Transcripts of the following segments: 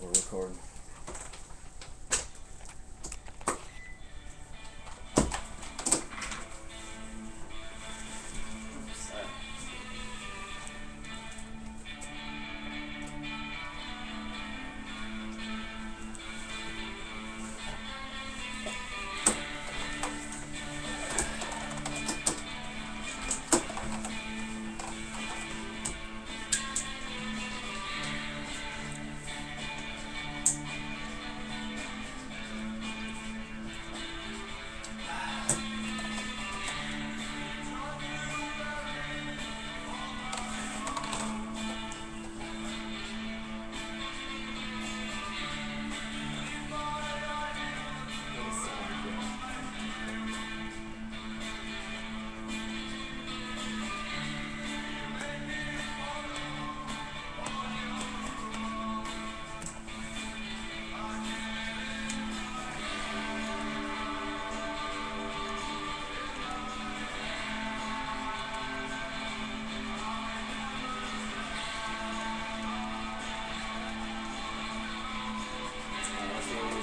We're recording.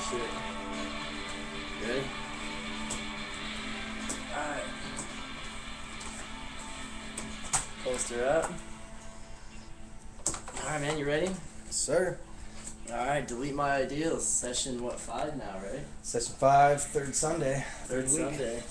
Shit. Good? Alright. Poster up. Alright, man, you ready? Sir. Alright, delete my ideals. Session, 5 now, right? Session 5, third Sunday. Third week. Sunday.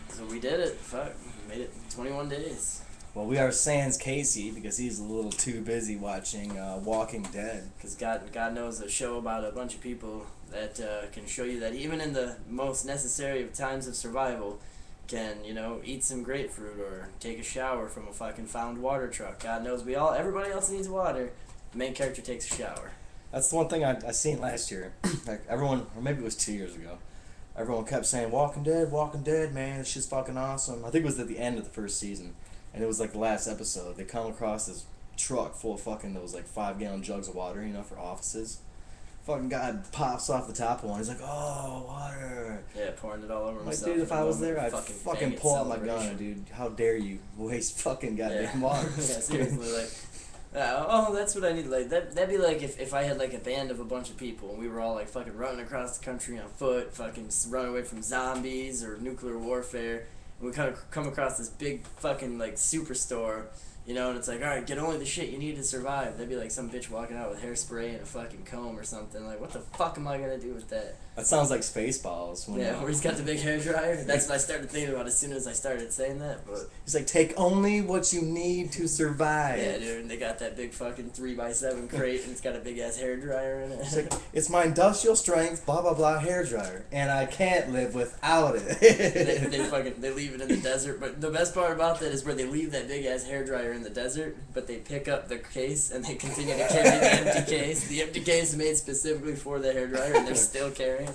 So we did it. Fuck. We made it 21 days. Well, we are sans Casey because he's a little too busy watching Walking Dead. Because God knows a show about a bunch of people that can show you that even in the most necessary of times of survival, can, eat some grapefruit or take a shower from a fucking found water truck. God knows everybody else needs water. The main character takes a shower. That's the one thing I seen last year. Like everyone, or maybe it was 2 years ago, everyone kept saying, Walking Dead, man, this shit's fucking awesome. I think it was at the end of the first season. And it was like the last episode. They come across this truck full of fucking those like 5-gallon jugs of water, for offices. Fucking guy pops off the top of one. He's like, "Oh, water!" Yeah, pouring it all over himself. Like, dude, if I was there, I'd fucking pull out my gun, dude. How dare you waste fucking goddamn water? Yeah, seriously, that's what I need. Like that'd be like if I had like a band of a bunch of people and we were all like fucking running across the country on foot, fucking running away from zombies or nuclear warfare. We kind of come across this big fucking like superstore, and it's like, all right, get only the shit you need to survive. That'd be like some bitch walking out with hairspray and a fucking comb or something. Like, what the fuck am I gonna do with that? That sounds like Spaceballs. Where he's got the big hairdryer. That's what I started thinking about as soon as I started saying that. But he's like, take only what you need to survive. Yeah, dude. And they got that big fucking 3x7 crate, and it's got a big ass hairdryer in it. It's like, it's my industrial strength, blah blah blah hairdryer, and I can't live without it. they leave it in the desert. But the best part about that is where they leave that big ass hairdryer in the desert, but they pick up the case and they continue to carry the empty case. The empty case made specifically for the hairdryer, and they're still carrying it.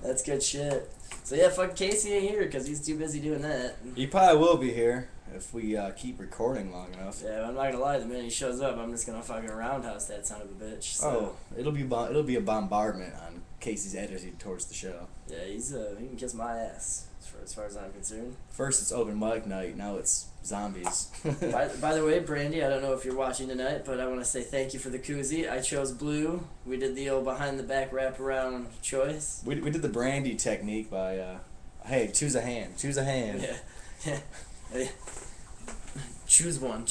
That's good shit. So yeah, fuck Casey ain't here because he's too busy doing that. He probably will be here if we keep recording long enough. Yeah, I'm not gonna lie. The minute he shows up, I'm just gonna fucking roundhouse that son of a bitch. So. Oh, it'll be a bombardment on Casey's attitude towards the show. Yeah, he can kiss my ass as far as I'm concerned. First it's open mic night, now it's zombies. by the way, Brandy, I don't know if you're watching tonight, but I want to say thank you for the koozie. I chose blue. We did the old behind the back wraparound choice. We did the Brandy technique by, hey, choose a hand. Yeah. Choose one.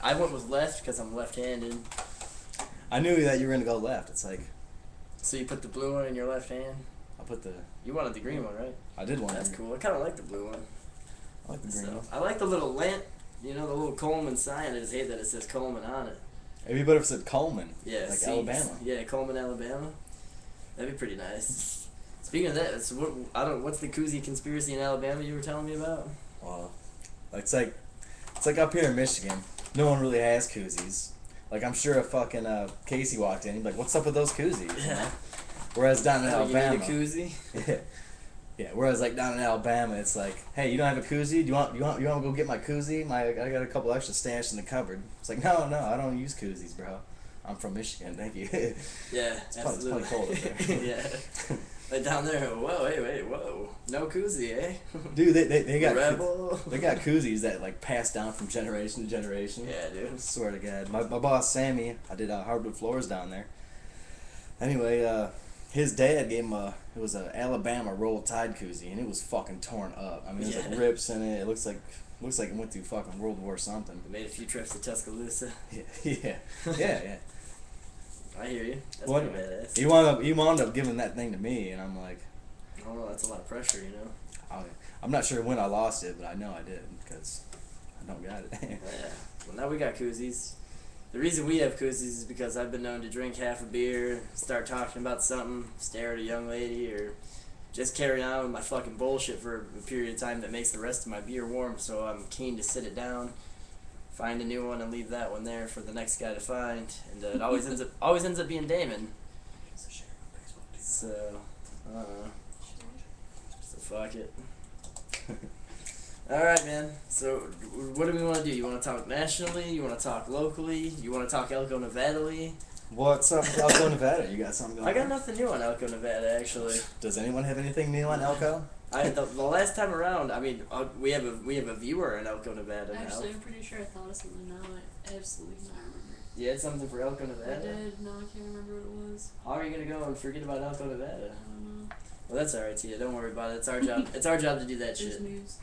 I went with left because I'm left-handed. I knew that you were going to go left. It's like... So you put the blue one in your left hand? I put the... You wanted the green one, right? I did want That's cool. I kind of like the blue one. I like the green one. I like the little lamp, the little Coleman sign. I just hate that it says Coleman on it. It'd be better if it said Coleman. Yeah, like Alabama. Yeah, Coleman, Alabama. That'd be pretty nice. Speaking of that, so what's the koozie conspiracy in Alabama you were telling me about? Well, it's like up here in Michigan, no one really has koozies. Like, I'm sure if fucking Casey walked in, he'd be like, "What's up with those koozies?" Yeah. Whereas down in Alabama, you need a koozie. Yeah. Whereas like down in Alabama, it's like, "Hey, you don't have a koozie? Do you want to go get my koozie? I got a couple extra stashed in the cupboard." It's like, no, I don't use koozies, bro. I'm from Michigan, thank you. Yeah, it's probably cold up there. Yeah. Like down there, whoa, wait, whoa. No koozie, eh? Dude, they got Rebel. they got koozies that like pass down from generation to generation. Yeah, dude. Swear to God, my boss Sammy, I did hardwood floors down there. Anyway, his dad gave him it was a Alabama Roll Tide koozie, and it was fucking torn up. I mean, there's like rips in it. It looks like it went through fucking World War something. Made a few trips to Tuscaloosa. Yeah. I hear you. That's What? pretty badass. He wound up giving that thing to me, and I'm like, I don't know, that's a lot of pressure, you know? I'm not sure when I lost it, but I know I did because I don't got it. Yeah. Well, now we got koozies. The reason we have koozies is because I've been known to drink half a beer, start talking about something, stare at a young lady, or just carry on with my fucking bullshit for a period of time that makes the rest of my beer warm, so I'm keen to sit it down, find a new one, and leave that one there for the next guy to find. And it always ends up being Damon. So, so fuck it. Alright, man. So, what do we want to do? You want to talk nationally? You want to talk locally? You want to talk Elko, Nevada-ly? What's up with Elko, Nevada? You got something going on? I got nothing new on Elko, Nevada, actually. Does anyone have anything new on Elko? The last time around, I mean, we have a viewer in Elko, Nevada now. Actually, I'm pretty sure I thought of something now. I absolutely cannot remember. You had something for Elko, I Nevada? did. No, I can't remember what it was. How are you gonna go and forget about Elko, Nevada? I don't know. Well, that's alright, Tia. Don't worry about it. It's our job. It's our job to do that There's shit. news.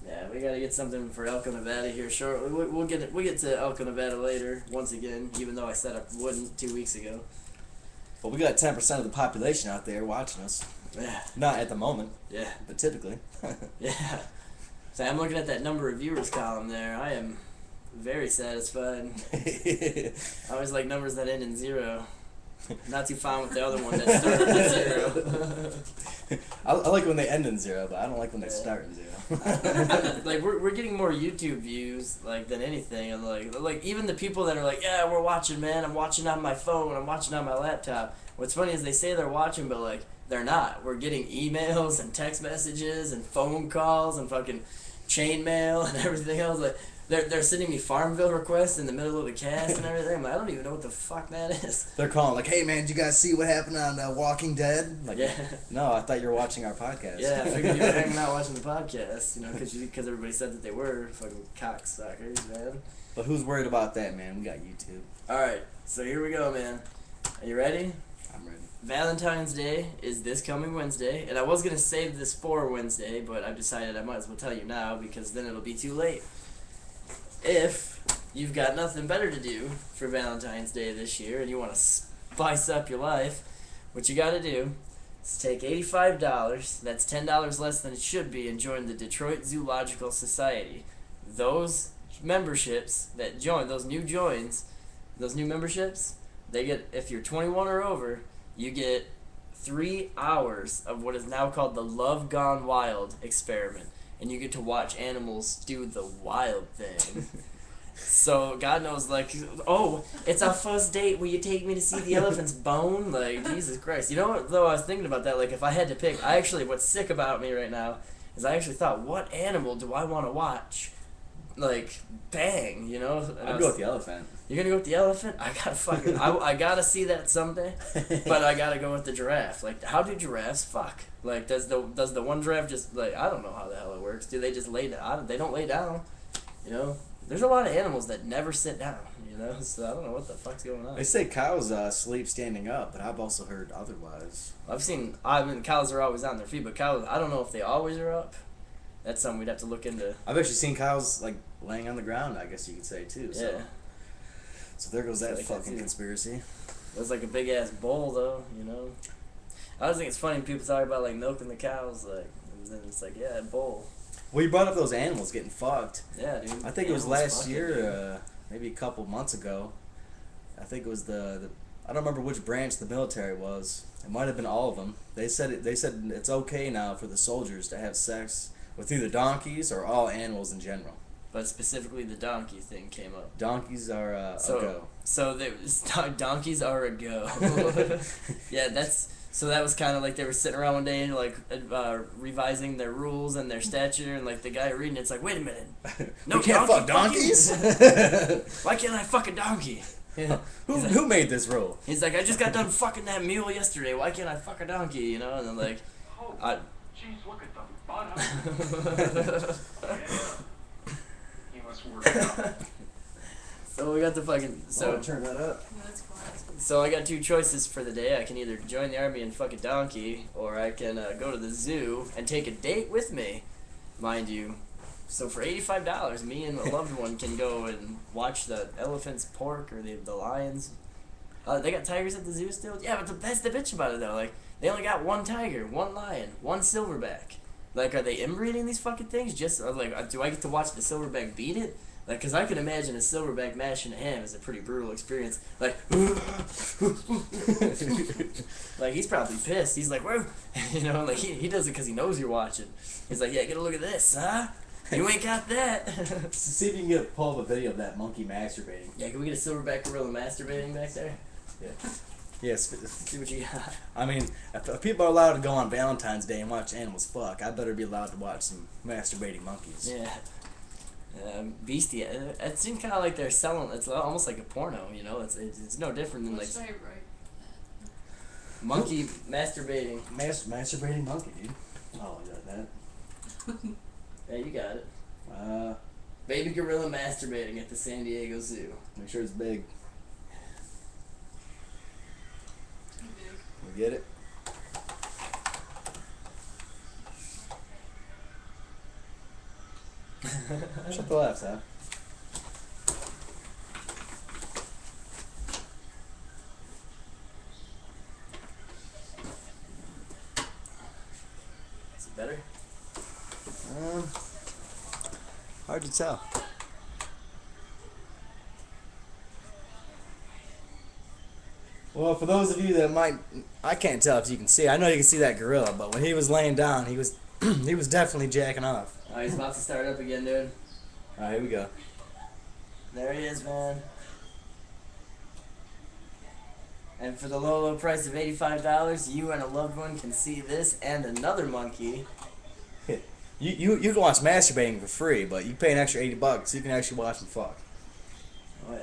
Yeah, we gotta get something for Elko, Nevada here shortly. We'll get to Elko, Nevada later. Once again, even though I said I wouldn't 2 weeks ago. Well, we got 10% of the population out there watching us. Yeah. Not at the moment, Yeah. but typically. Yeah. So I'm looking at that number of viewers column there. I am very satisfied. I always like numbers that end in 0. Not too fond with the other one that started at 0. I like when they end in 0, but I don't like when they Yeah. start in 0. Like we're getting more YouTube views like than anything, and like even the people that are like, yeah, we're watching, man. I'm watching on my phone. I'm watching on my laptop. What's funny is they say they're watching, but like they're not. We're getting emails and text messages and phone calls and fucking chain mail and everything else. Like they're sending me Farmville requests in the middle of the cast and everything. I'm like, I don't even know what the fuck that is. They're calling like, hey man, did you guys see what happened on Walking Dead? Like, Yeah. no, I thought you were watching our podcast. Yeah, I figured you were hanging out watching the podcast, you know, because everybody said that they were fucking cocksuckers, man. But who's worried about that, man? We got YouTube. All right, so here we go, man. Are you ready? I'm ready. Valentine's Day is this coming Wednesday, and I was gonna save this for Wednesday, but I've decided I might as well tell you now because then it'll be too late. If you've got nothing better to do for Valentine's Day this year and you want to spice up your life, what you gotta do is take $85, that's $10 less than it should be, and join the Detroit Zoological Society. Those memberships that join, those new memberships, they get, if you're 21 or over, you get 3 hours of what is now called the Love Gone Wild experiment. And you get to watch animals do the wild thing. So, God knows, like, oh, it's our first date. Will you take me to see the elephant's bone? Like, Jesus Christ. You know what, though, I was thinking about that. Like, if I had to pick, what's sick about me right now is I actually thought, what animal do I want to watch? Like, bang, you know? And I'd go with the elephant. You're gonna go with the elephant? I gotta fucking, I gotta see that someday, but I gotta go with the giraffe. Like, how do giraffes fuck? Like, does the one giraffe just, like, I don't know how the hell it works. Do they just lay down? They don't lay down, you know? There's a lot of animals that never sit down, you know? So I don't know what the fuck's going on. They say cows sleep standing up, but I've also heard otherwise. Cows are always on their feet, but cows, I don't know if they always are up. That's something we'd have to look into. I've actually seen cows, like, laying on the ground, I guess you could say, too. So. Yeah. So there goes that Like fucking that, conspiracy. It was like a big ass bowl, though, you know? I always think it's funny when people talk about, like, milking the cows, like, and then it's like, yeah, a bowl. Well, you brought up those animals getting fucked. Yeah, dude. I think it was Animals last fucking, year, maybe a couple months ago. I think it was the I don't remember which branch the military was. It might have been all of them. They said it's okay now for the soldiers to have sex with either donkeys or all animals in general. But specifically the donkey thing came up. Donkeys are a go. So donkeys are a go. Yeah, so that was kind of like they were sitting around one day and like revising their rules and their stature, and like the guy reading it's like, wait a minute, no, we can't fuck donkeys. Why can't I fuck a donkey? Yeah. Who made this rule? He's like, I just got done fucking that mule yesterday. Why can't I fuck a donkey? You know, and then like, I. Jeez, look at the butt. He must work out. So we got the fucking turn that up. That's classic. So I got two choices for the day. I can either join the army and fuck a donkey, or I can go to the zoo and take a date with me, mind you. So for $85, me and a loved one can go and watch the elephants pork or the lions. They got tigers at the zoo still? Yeah, but that's the bitch about it though. Like, they only got one tiger, one lion, one silverback. Like, are they inbreeding these fucking things? Just, like, do I get to watch the silverback beat it? Like, cause I can imagine a silverback mashing a ham is a pretty brutal experience. Like, like he's probably pissed. He's like, whoa, you know, like he does it cause he knows you're watching. He's like, yeah, get a look at this, huh? You ain't got that. See if you can get a pull up a video of that monkey masturbating. Yeah, can we get a silverback gorilla masturbating back there? Yeah. Yes. See what you got. I mean, if people are allowed to go on Valentine's Day and watch animals fuck, I better be allowed to watch some masturbating monkeys. Yeah. Beastie. It seems kind of like they're selling. It's almost like a porno, you know. It's no different than like Which I write monkey masturbating. Masturbating monkey, dude. Oh, you got that. Yeah, you got it. Baby gorilla masturbating at the San Diego Zoo. Make sure it's big. too big. We get it? Shut the laughs, huh? Is it better? Hard to tell. Well, for those of you that might, I can't tell if you can see. I know you can see that gorilla, but when he was laying down, he was he was definitely jacking off. Oh, he's about to start up again, dude. All right, here we go. There he is, man. And for the low, low price of $85, you and a loved one can see this and another monkey. You can watch masturbating for free, but you pay an extra $80, you can actually watch them fuck. Oh, yeah.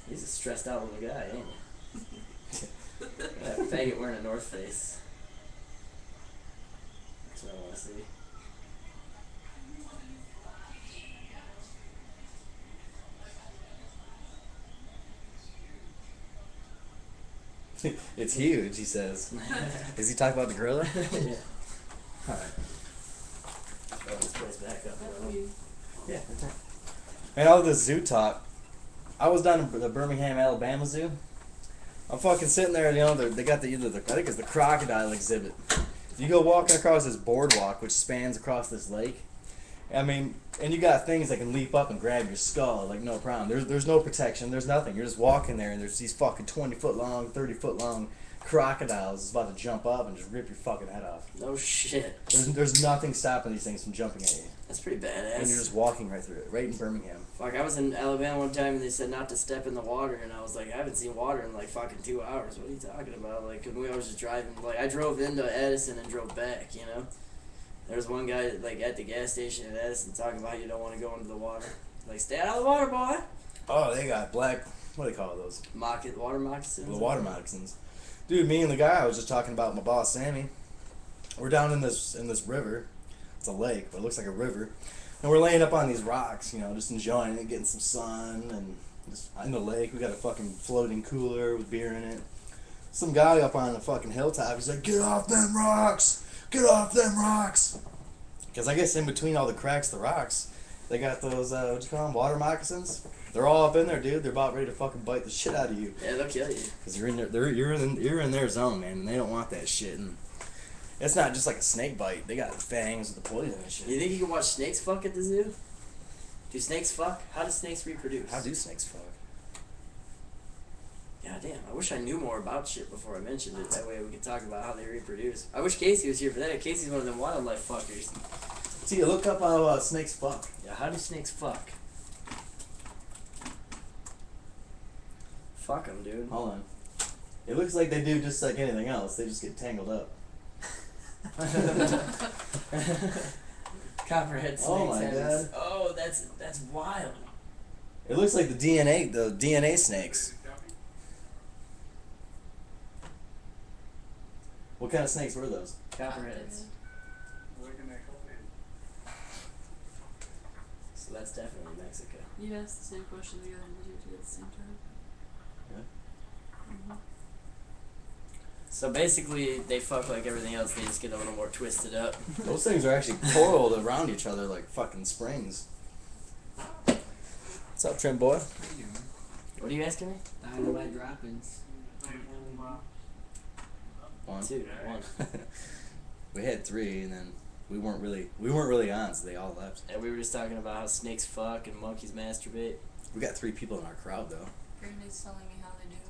He's a stressed out little guy, ain't he? That faggot wearing a North Face. That's what I want to see. It's huge, he says. Is he talking about the gorilla? Yeah. Alright. Throw this place back up. That bro. we Yeah. And all this zoo talk. I was down in the Birmingham, Alabama zoo. I'm fucking sitting there, you know, they got the I think it's the crocodile exhibit. You go walking across this boardwalk, which spans across this lake. I mean, and you got things that can leap up and grab your skull, like no problem. There's no protection, there's nothing. You're just walking there, and there's these fucking 20-foot long, 30-foot long crocodiles that's about to jump up and just rip your fucking head off. No shit. There's nothing stopping these things from jumping at you. That's pretty badass. And you're just walking right through it, right in Birmingham. Fuck, I was in Alabama one time and they said not to step in the water, and I was like, I haven't seen water in like fucking 2 hours. What are you talking about? Like, and we was just driving. Like, I drove into Edison and drove back, you know? There was one guy like at the gas station in Edison talking about you don't want to go into the water. Like, stay out of the water, boy. Oh, they got black, what do they call those? Water moccasins. The water moccasins. Dude, me and the guy I was just talking about, my boss Sammy, we're down in this river. It's a lake, but it looks like a river. And we're laying up on these rocks, you know, just enjoying it, getting some sun, and just in the lake. We got a fucking floating cooler with beer in it. Some guy up on the fucking hilltop, he's like, "Get off them rocks! Get off them rocks!" Because I guess in between all the cracks, the rocks, they got those, what you call them, water moccasins. They're all up in there, dude. They're about ready to fucking bite the shit out of you. Yeah, they'll kill you. Because you're in there, you're in their zone, man, and they don't want that shit. And it's not just like a snake bite. They got fangs with the poison and shit. You think you can watch snakes fuck at the zoo? Do snakes fuck? How do snakes reproduce? How do snakes fuck? God damn, I wish I knew more about shit before I mentioned it. That way we could talk about how they reproduce. I wish Casey was here for that. Casey's one of them wildlife fuckers. See, look up how snakes fuck. Yeah, how do snakes fuck? Fuck them, dude. Hold on. It looks like they do just like anything else. They just get tangled up. Copperhead snakes. Oh my have God. this- Oh, that's wild. It looks like the DNA snakes. What kind of snakes were those? Copperheads. So that's definitely Mexico. You asked the same question the other one, did you at the same time? Yeah. Mm-hmm. So basically, they fuck like everything else. They just get a little more twisted up. Those things are actually coiled around each other like fucking springs. What's up, Trim Boy? What are you asking me? Dynamite droppings. One. 2, 1. We had 3, and then we weren't really on, so they all left. And we were just talking about how snakes fuck and monkeys masturbate. We got 3 people in our crowd though. Brandy's telling me how they do it.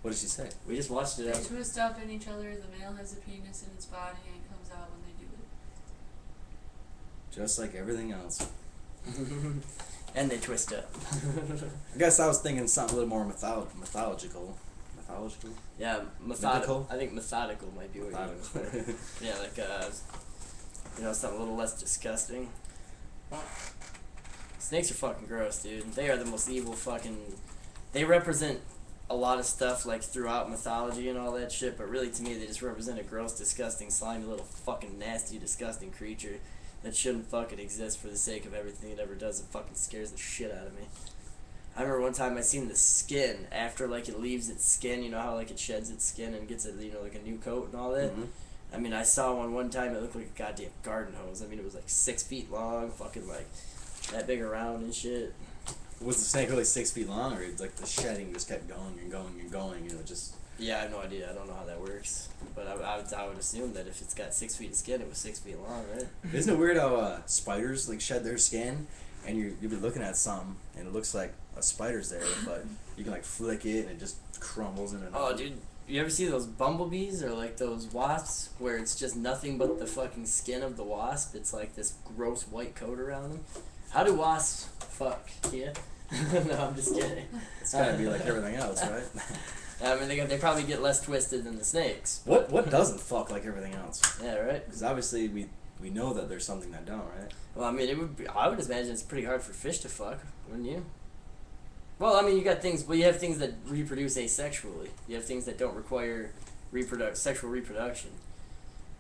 What did she say? We just watched it. They twist up in each other, the male has a penis in its body and it comes out when they do it. Just like everything else. And they twist up. I guess I was thinking something a little more mythological. Mythological? Yeah, Mythical? I think methodical might be what you mean. Yeah, like something a little less disgusting. Snakes are fucking gross, dude. They are the most evil fucking. They represent a lot of stuff like throughout mythology and all that shit, but really to me they just represent a gross, disgusting, slimy little fucking nasty, disgusting creature that shouldn't fucking exist for the sake of everything it ever does. It fucking scares the shit out of me. I remember one time I seen the skin after like it leaves its skin. You know how like it sheds its skin and gets like a new coat and all that. Mm-hmm. I mean, I saw one time. It looked like a goddamn garden hose. I mean, it was like 6 feet long, fucking like that big around and shit. Was the snake really 6 feet long, or like the shedding just kept going and going and going? You know, just. Yeah, I have no idea. I don't know how that works, but I would assume that if it's got 6 feet of skin, it was 6 feet long, right? Isn't it weird how spiders like shed their skin, and you'll be looking at something and it looks like a spider's there, but you can like flick it and it just crumbles in. Oh, dude. You ever see those bumblebees or like those wasps where it's just nothing but the fucking skin of the wasp? It's like this gross white coat around them. How do wasps fuck? Yeah. No, I'm just kidding. It's gotta be like everything else, right? I mean, they probably get less twisted than the snakes. What doesn't fuck like everything else? Yeah, right. Because obviously we know that there's something that don't, right? Well, I mean, I would imagine it's pretty hard for fish to fuck, wouldn't you? Well, I mean, you have things that reproduce asexually. You have things that don't require sexual reproduction.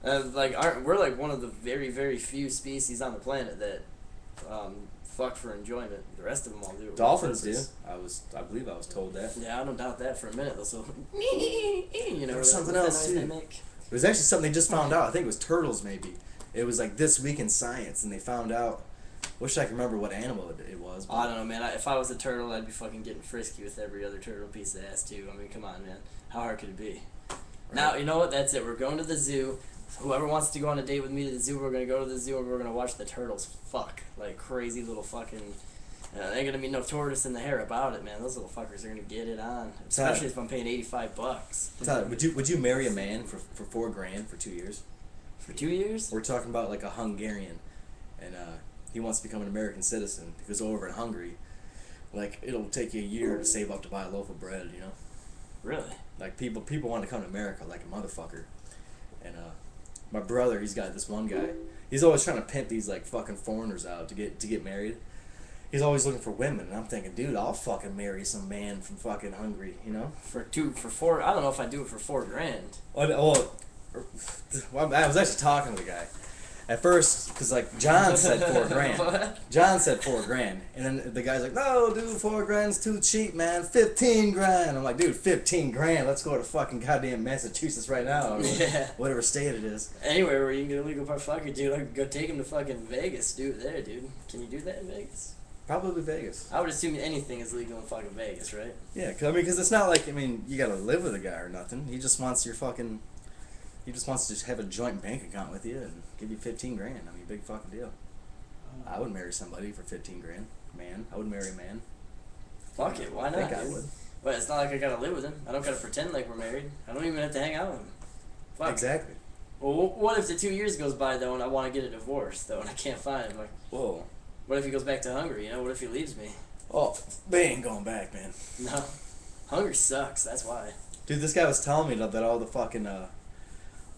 We're like one of the very, very few species on the planet that fuck for enjoyment. The rest of them all do it. Dolphins do. I believe I was told that. Yeah, I don't doubt that for a minute. They'll so, you know, There's something what's else, that noise too. they make? It was actually something they just found out. I think it was turtles, maybe. It was like This Week in Science, and they found out. Wish I could remember what animal it was. I don't know, man. If I was a turtle, I'd be fucking getting frisky with every other turtle piece of ass, too. I mean, come on, man. How hard could it be? Right. Now, you know what? That's it. We're going to the zoo. Whoever wants to go on a date with me to the zoo, we're going to go to the zoo and we're going to watch the turtles fuck. Like crazy little fucking... there ain't going to be no tortoise in the hair about it, man. Those little fuckers are going to get it on. Especially if I'm paying $85. Tyler, would you marry a man for $4,000 for 2 years? For 2 years? We're talking about like a Hungarian, and he wants to become an American citizen because over in Hungary, like it'll take you a year to save up to buy a loaf of bread. You know. Really? Like people want to come to America like a motherfucker, and my brother, he's got this one guy. He's always trying to pimp these like fucking foreigners out to get married. He's always looking for women, and I'm thinking, dude, I'll fucking marry some man from fucking Hungary, you know? For 4, I don't know if I'd do it for $4,000. Well, I was actually talking to the guy at first because like John said $4,000. John said $4,000, and then the guy's like, "No, dude, $4,000's too cheap, man. $15,000." I'm like, "Dude, $15,000. Let's go to fucking goddamn Massachusetts right now, or Yeah. whatever state it is." Anywhere where you can get a legal fucker, dude, I could go take him to fucking Vegas. Do it there, dude. Can you do that in Vegas? Probably Vegas. I would assume anything is legal in fucking Vegas, right? Yeah, because it's not like you gotta live with a guy or nothing. He just wants your fucking. He just wants to just have a joint bank account with you and give you $15,000. I mean, big fucking deal. I would marry somebody for $15,000. Man, I would marry a man. Fuck it, why I not? think I dude? would. But it's not like I gotta live with him. I don't gotta pretend like we're married. I don't even have to hang out with him. Fuck. Exactly. Well, what if the 2 years goes by though and I want to get a divorce though and I can't find him? Like, Whoa. what if he goes back to Hungary? You know, what if he leaves me? Oh, they ain't going back, man. No, Hungary sucks. That's why. Dude, this guy was telling me that all the fucking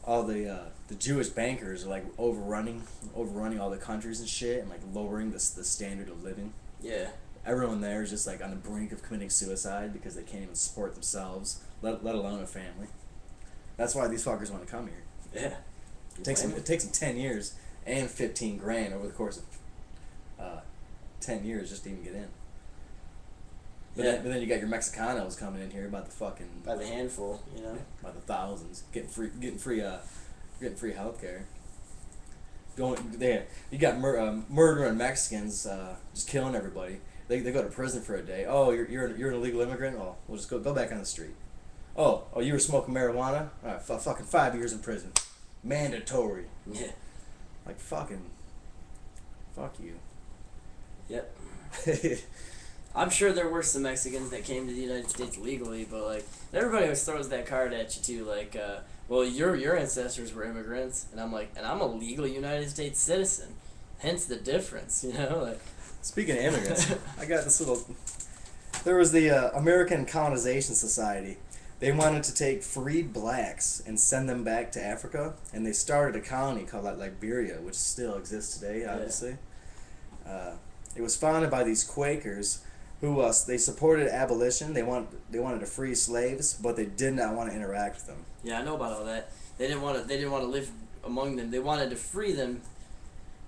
all the Jewish bankers are like overrunning all the countries and shit, and like lowering the standard of living. Yeah. Everyone there is just like on the brink of committing suicide because they can't even support themselves, let alone a family. That's why these fuckers want to come here. Yeah. It takes them 10 years and 15 grand over the course of 10 years just to even get in. But, Yeah. then you got your Mexicanos coming in here by the fucking By the handful, you know. by the thousands, getting free healthcare. You got murdering Mexicans, just killing everybody. They go to prison for a day. Oh, you're an illegal immigrant. Oh, we'll just go back on the street. Oh, you were smoking marijuana. All right, fucking 5 years in prison, mandatory. Yeah. Like fuck you. Yep. I'm sure there were some Mexicans that came to the United States legally, but like everybody always throws that card at you too, like, well, your ancestors were immigrants, and I'm like, and I'm a legal United States citizen, hence the difference, you know. Like, Speaking of immigrants, I got this little. There was the American Colonization Society. They wanted to take freed blacks and send them back to Africa, and they started a colony called Liberia, which still exists today, obviously. It was founded by these Quakers, who they supported abolition. They wanted to free slaves, but they did not want to interact with them. yeah, I know about all that. They didn't want to live among them. They wanted to free them.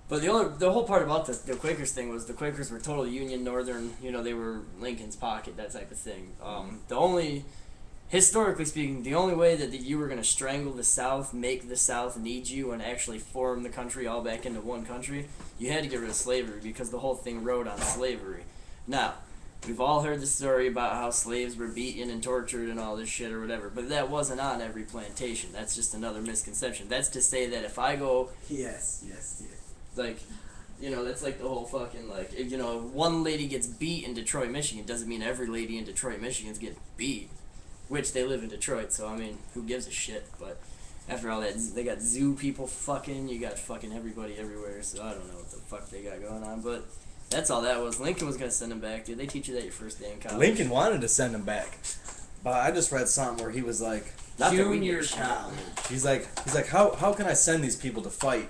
But the whole part about the Quakers thing was the Quakers were total Union Northern, you know, they were Lincoln's pocket, that type of thing. Historically speaking, the only way that you were going to strangle the South, make the South need you, and actually form the country all back into one country, you had to get rid of slavery because the whole thing rode on slavery. Now, we've all heard the story about how slaves were beaten and tortured and all this shit or whatever, but that wasn't on every plantation. That's just another misconception. That's to say that if I go... Yes. Like, you know, that's like the whole fucking, like, if, you know, one lady gets beat in Detroit, Michigan, doesn't mean every lady in Detroit, Michigan's getting beat. Which, they live in Detroit, so, I mean, who gives a shit? But after all that, they got zoo people fucking, you got fucking everybody everywhere, so I don't know what the fuck they got going on, but that's all that was. Lincoln was gonna send them back, dude. They teach you that your first day in college. Lincoln wanted to send them back, but I just read something where he was like, Not that we Junior give a shit. college. he's like, how can I send these people to fight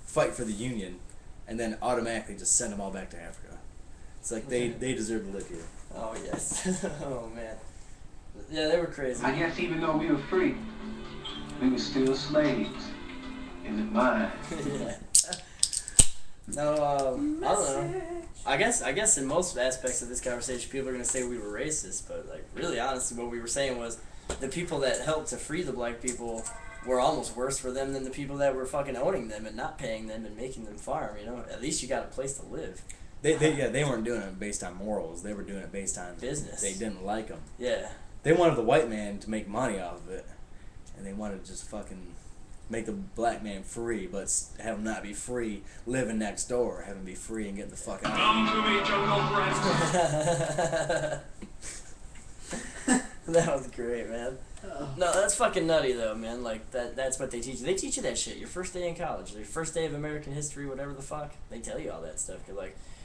for the Union, and then automatically just send them all back to Africa? It's like they deserve to live here. Oh, yes. Oh, man. Yeah, they were crazy. I guess even though we were free, we were still slaves in the mind. Yeah. No, I don't know. I guess in most aspects of this conversation, people are gonna say we were racist, but like really, honestly, what we were saying was the people that helped to free the black people were almost worse for them than the people that were fucking owning them and not paying them and making them farm. You know, at least you got a place to live. They weren't doing it based on morals. They were doing it based on Business. They didn't like them. Yeah. They wanted the white man to make money off of it, and they wanted to just fucking make the black man free, but have him not be free living next door. Have him be free and get the fuck out. Come to me, jungle friend. That was great, man. No, that's fucking nutty though, man. Like that's what they teach you. They teach you that shit. Your first day in college, your first day of American history, whatever the fuck. They tell you all that stuff.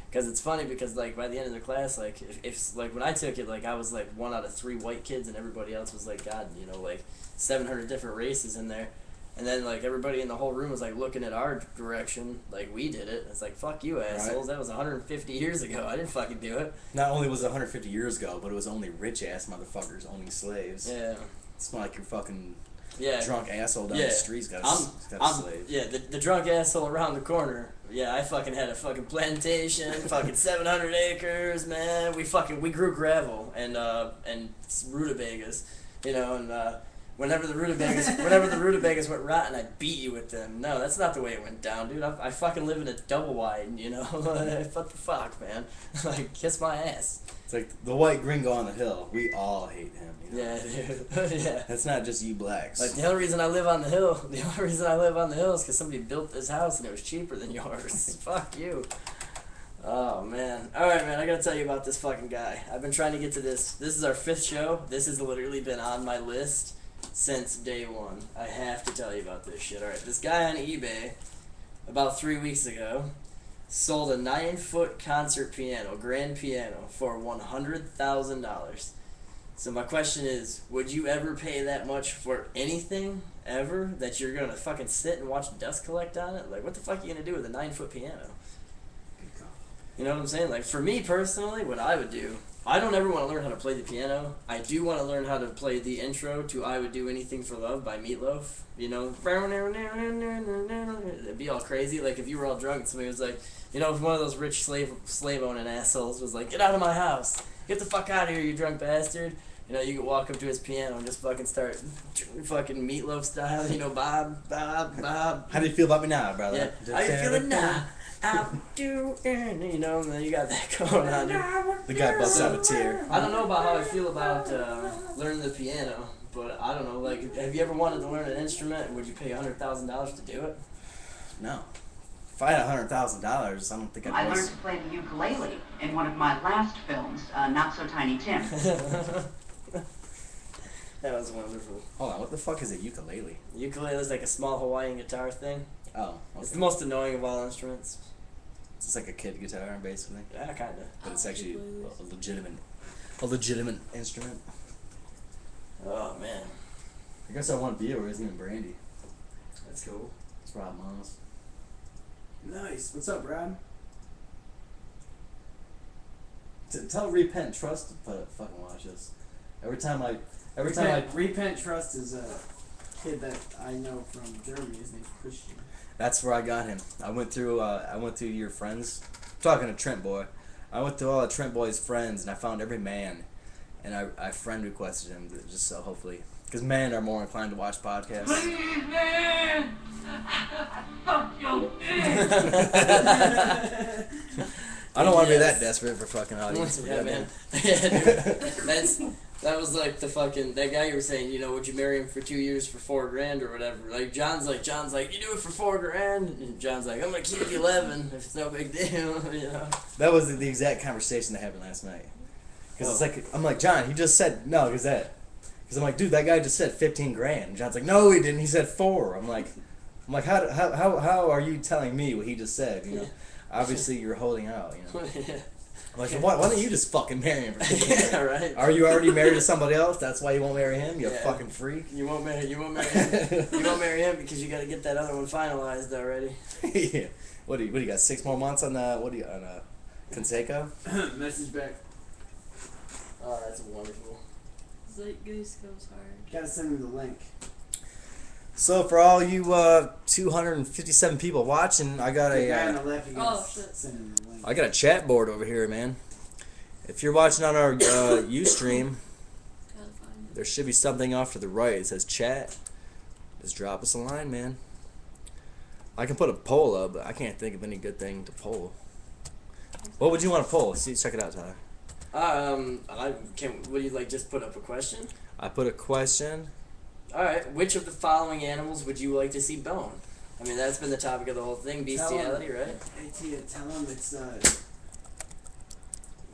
Because it's funny because like by the end of the class, like if like when I took it, like I was like 1 out of 3 white kids and everybody else was like God, you know, like 700 different races in there. And then, like, everybody in the whole room was, like, looking at our direction like we did it. It's like, fuck you, assholes. Right. That was 150 years ago. I didn't fucking do it. Not only was it 150 years ago, but it was only rich-ass motherfuckers owning slaves. Yeah. It's not like your fucking yeah. drunk asshole down the street's got a slave. Yeah, the drunk asshole around the corner. Yeah, I fucking had a fucking plantation, fucking 700 acres, man. We grew gravel and rutabagas, you know, and, Whenever the rutabagas went rotten, I'd beat you with them. No, that's not the way it went down, dude. I fucking live in a double wide, you know? What the fuck, man? Like, kiss my ass. It's like the white gringo on the hill. We all hate him, you know? Yeah, dude. Yeah. That's not just you blacks. Like, the only reason I live on the hill is because somebody built this house and it was cheaper than yours. Fuck you. Oh, man. Alright, man, I gotta tell you about this fucking guy. I've been trying to get to this. This is our 5th show. This has literally been on my list since day one. I have to tell you about this shit. Alright, this guy on eBay, about 3 weeks ago, sold a 9-foot concert piano, grand piano, for $100,000. So my question is, would you ever pay that much for anything, ever, that you're gonna fucking sit and watch dust collect on it? Like, what the fuck are you gonna do with a 9-foot piano? Good call. You know what I'm saying? Like, for me personally, what I would do, I don't ever want to learn how to play the piano. I do want to learn how to play the intro to I Would Do Anything for Love by Meatloaf. You know? It'd be all crazy. Like, if you were all drunk and somebody was like, you know, if one of those rich slave-owning assholes was like, get out of my house. Get the fuck out of here, you drunk bastard. You know, you could walk up to his piano and just fucking start fucking Meatloaf style, you know, Bob. How do you feel about me now, brother? Yeah. How you feeling now? I'm doing, you know, and then you got that going on. The guy busts out a tear. I don't know about how I feel about learning the piano, but I don't know, like, have you ever wanted to learn an instrument? Would you pay $100,000 to do it? No. If I had $100,000, I don't think I'd I waste. learned to play the ukulele in one of my last films, Not So Tiny Tim. That was wonderful. Hold on, what the fuck is a ukulele? Ukulele is like a small Hawaiian guitar thing. Oh, It's okay. the most annoying of all instruments. It's just like a kid guitar, basically. Yeah, kinda. But it's actually a legitimate instrument. Oh man, I guess our one viewer isn't even Brandy. that's cool. It's Rob Moss. Nice. What's up, Brad? Tell Repent Trust to fucking watch this. Every time I Repent Trust is a kid that I know from Germany. His name's Christian. that's where I got him. I went through your friends. I'm talking to Trent Boy. I went through all of Trent Boy's friends and I found every man, and I friend requested him just so hopefully, because men are more inclined to watch podcasts. Please, man! Fuck your dick! I don't want to be Yes. that desperate for fucking audience. Yeah, man. Yeah, dude. That was like the fucking, that guy you were saying, you know, would you marry him for 2 years for $4,000 or whatever? Like, John's like, you do it for $4,000? And John's like, I'm gonna keep you 11 if it's no big deal, you know? That was the exact conversation that happened last night. Because it's like, I'm like, John, he just said, no, because I'm like, dude, that guy just said 15 grand. And John's like, no, he didn't. He said 4. I'm like, how are you telling me what he just said? You know, obviously you're holding out. You know, Yeah. I'm like, why don't you just fucking marry him? For 15 grand? Yeah, right. Are you already married to somebody else? That's why you won't marry him. You Yeah. fucking freak. You won't marry him because you gotta get that other one finalized already. Yeah. What do you got? 6 more months on Conseco? Message back. Oh, that's wonderful. Zeitgeist goes hard. Gotta send me the link. So for all you 257 people watching, I got The guy on a the left, you Oh, gotta shit. send him the link. I got a chat board over here, man. If you're watching on our Ustream, Gotta find it. there should be something off to the right. It says chat. Just drop us a line, man. I can put a poll up, but I can't think of any good thing to poll. What would you want to poll? See, check it out, Tyler. Would you like just put up a question? I put a question. Alright, which of the following animals would you like to see bone? I mean, that's been the topic of the whole thing, bestiality, right? Hey, Tia, tell him it's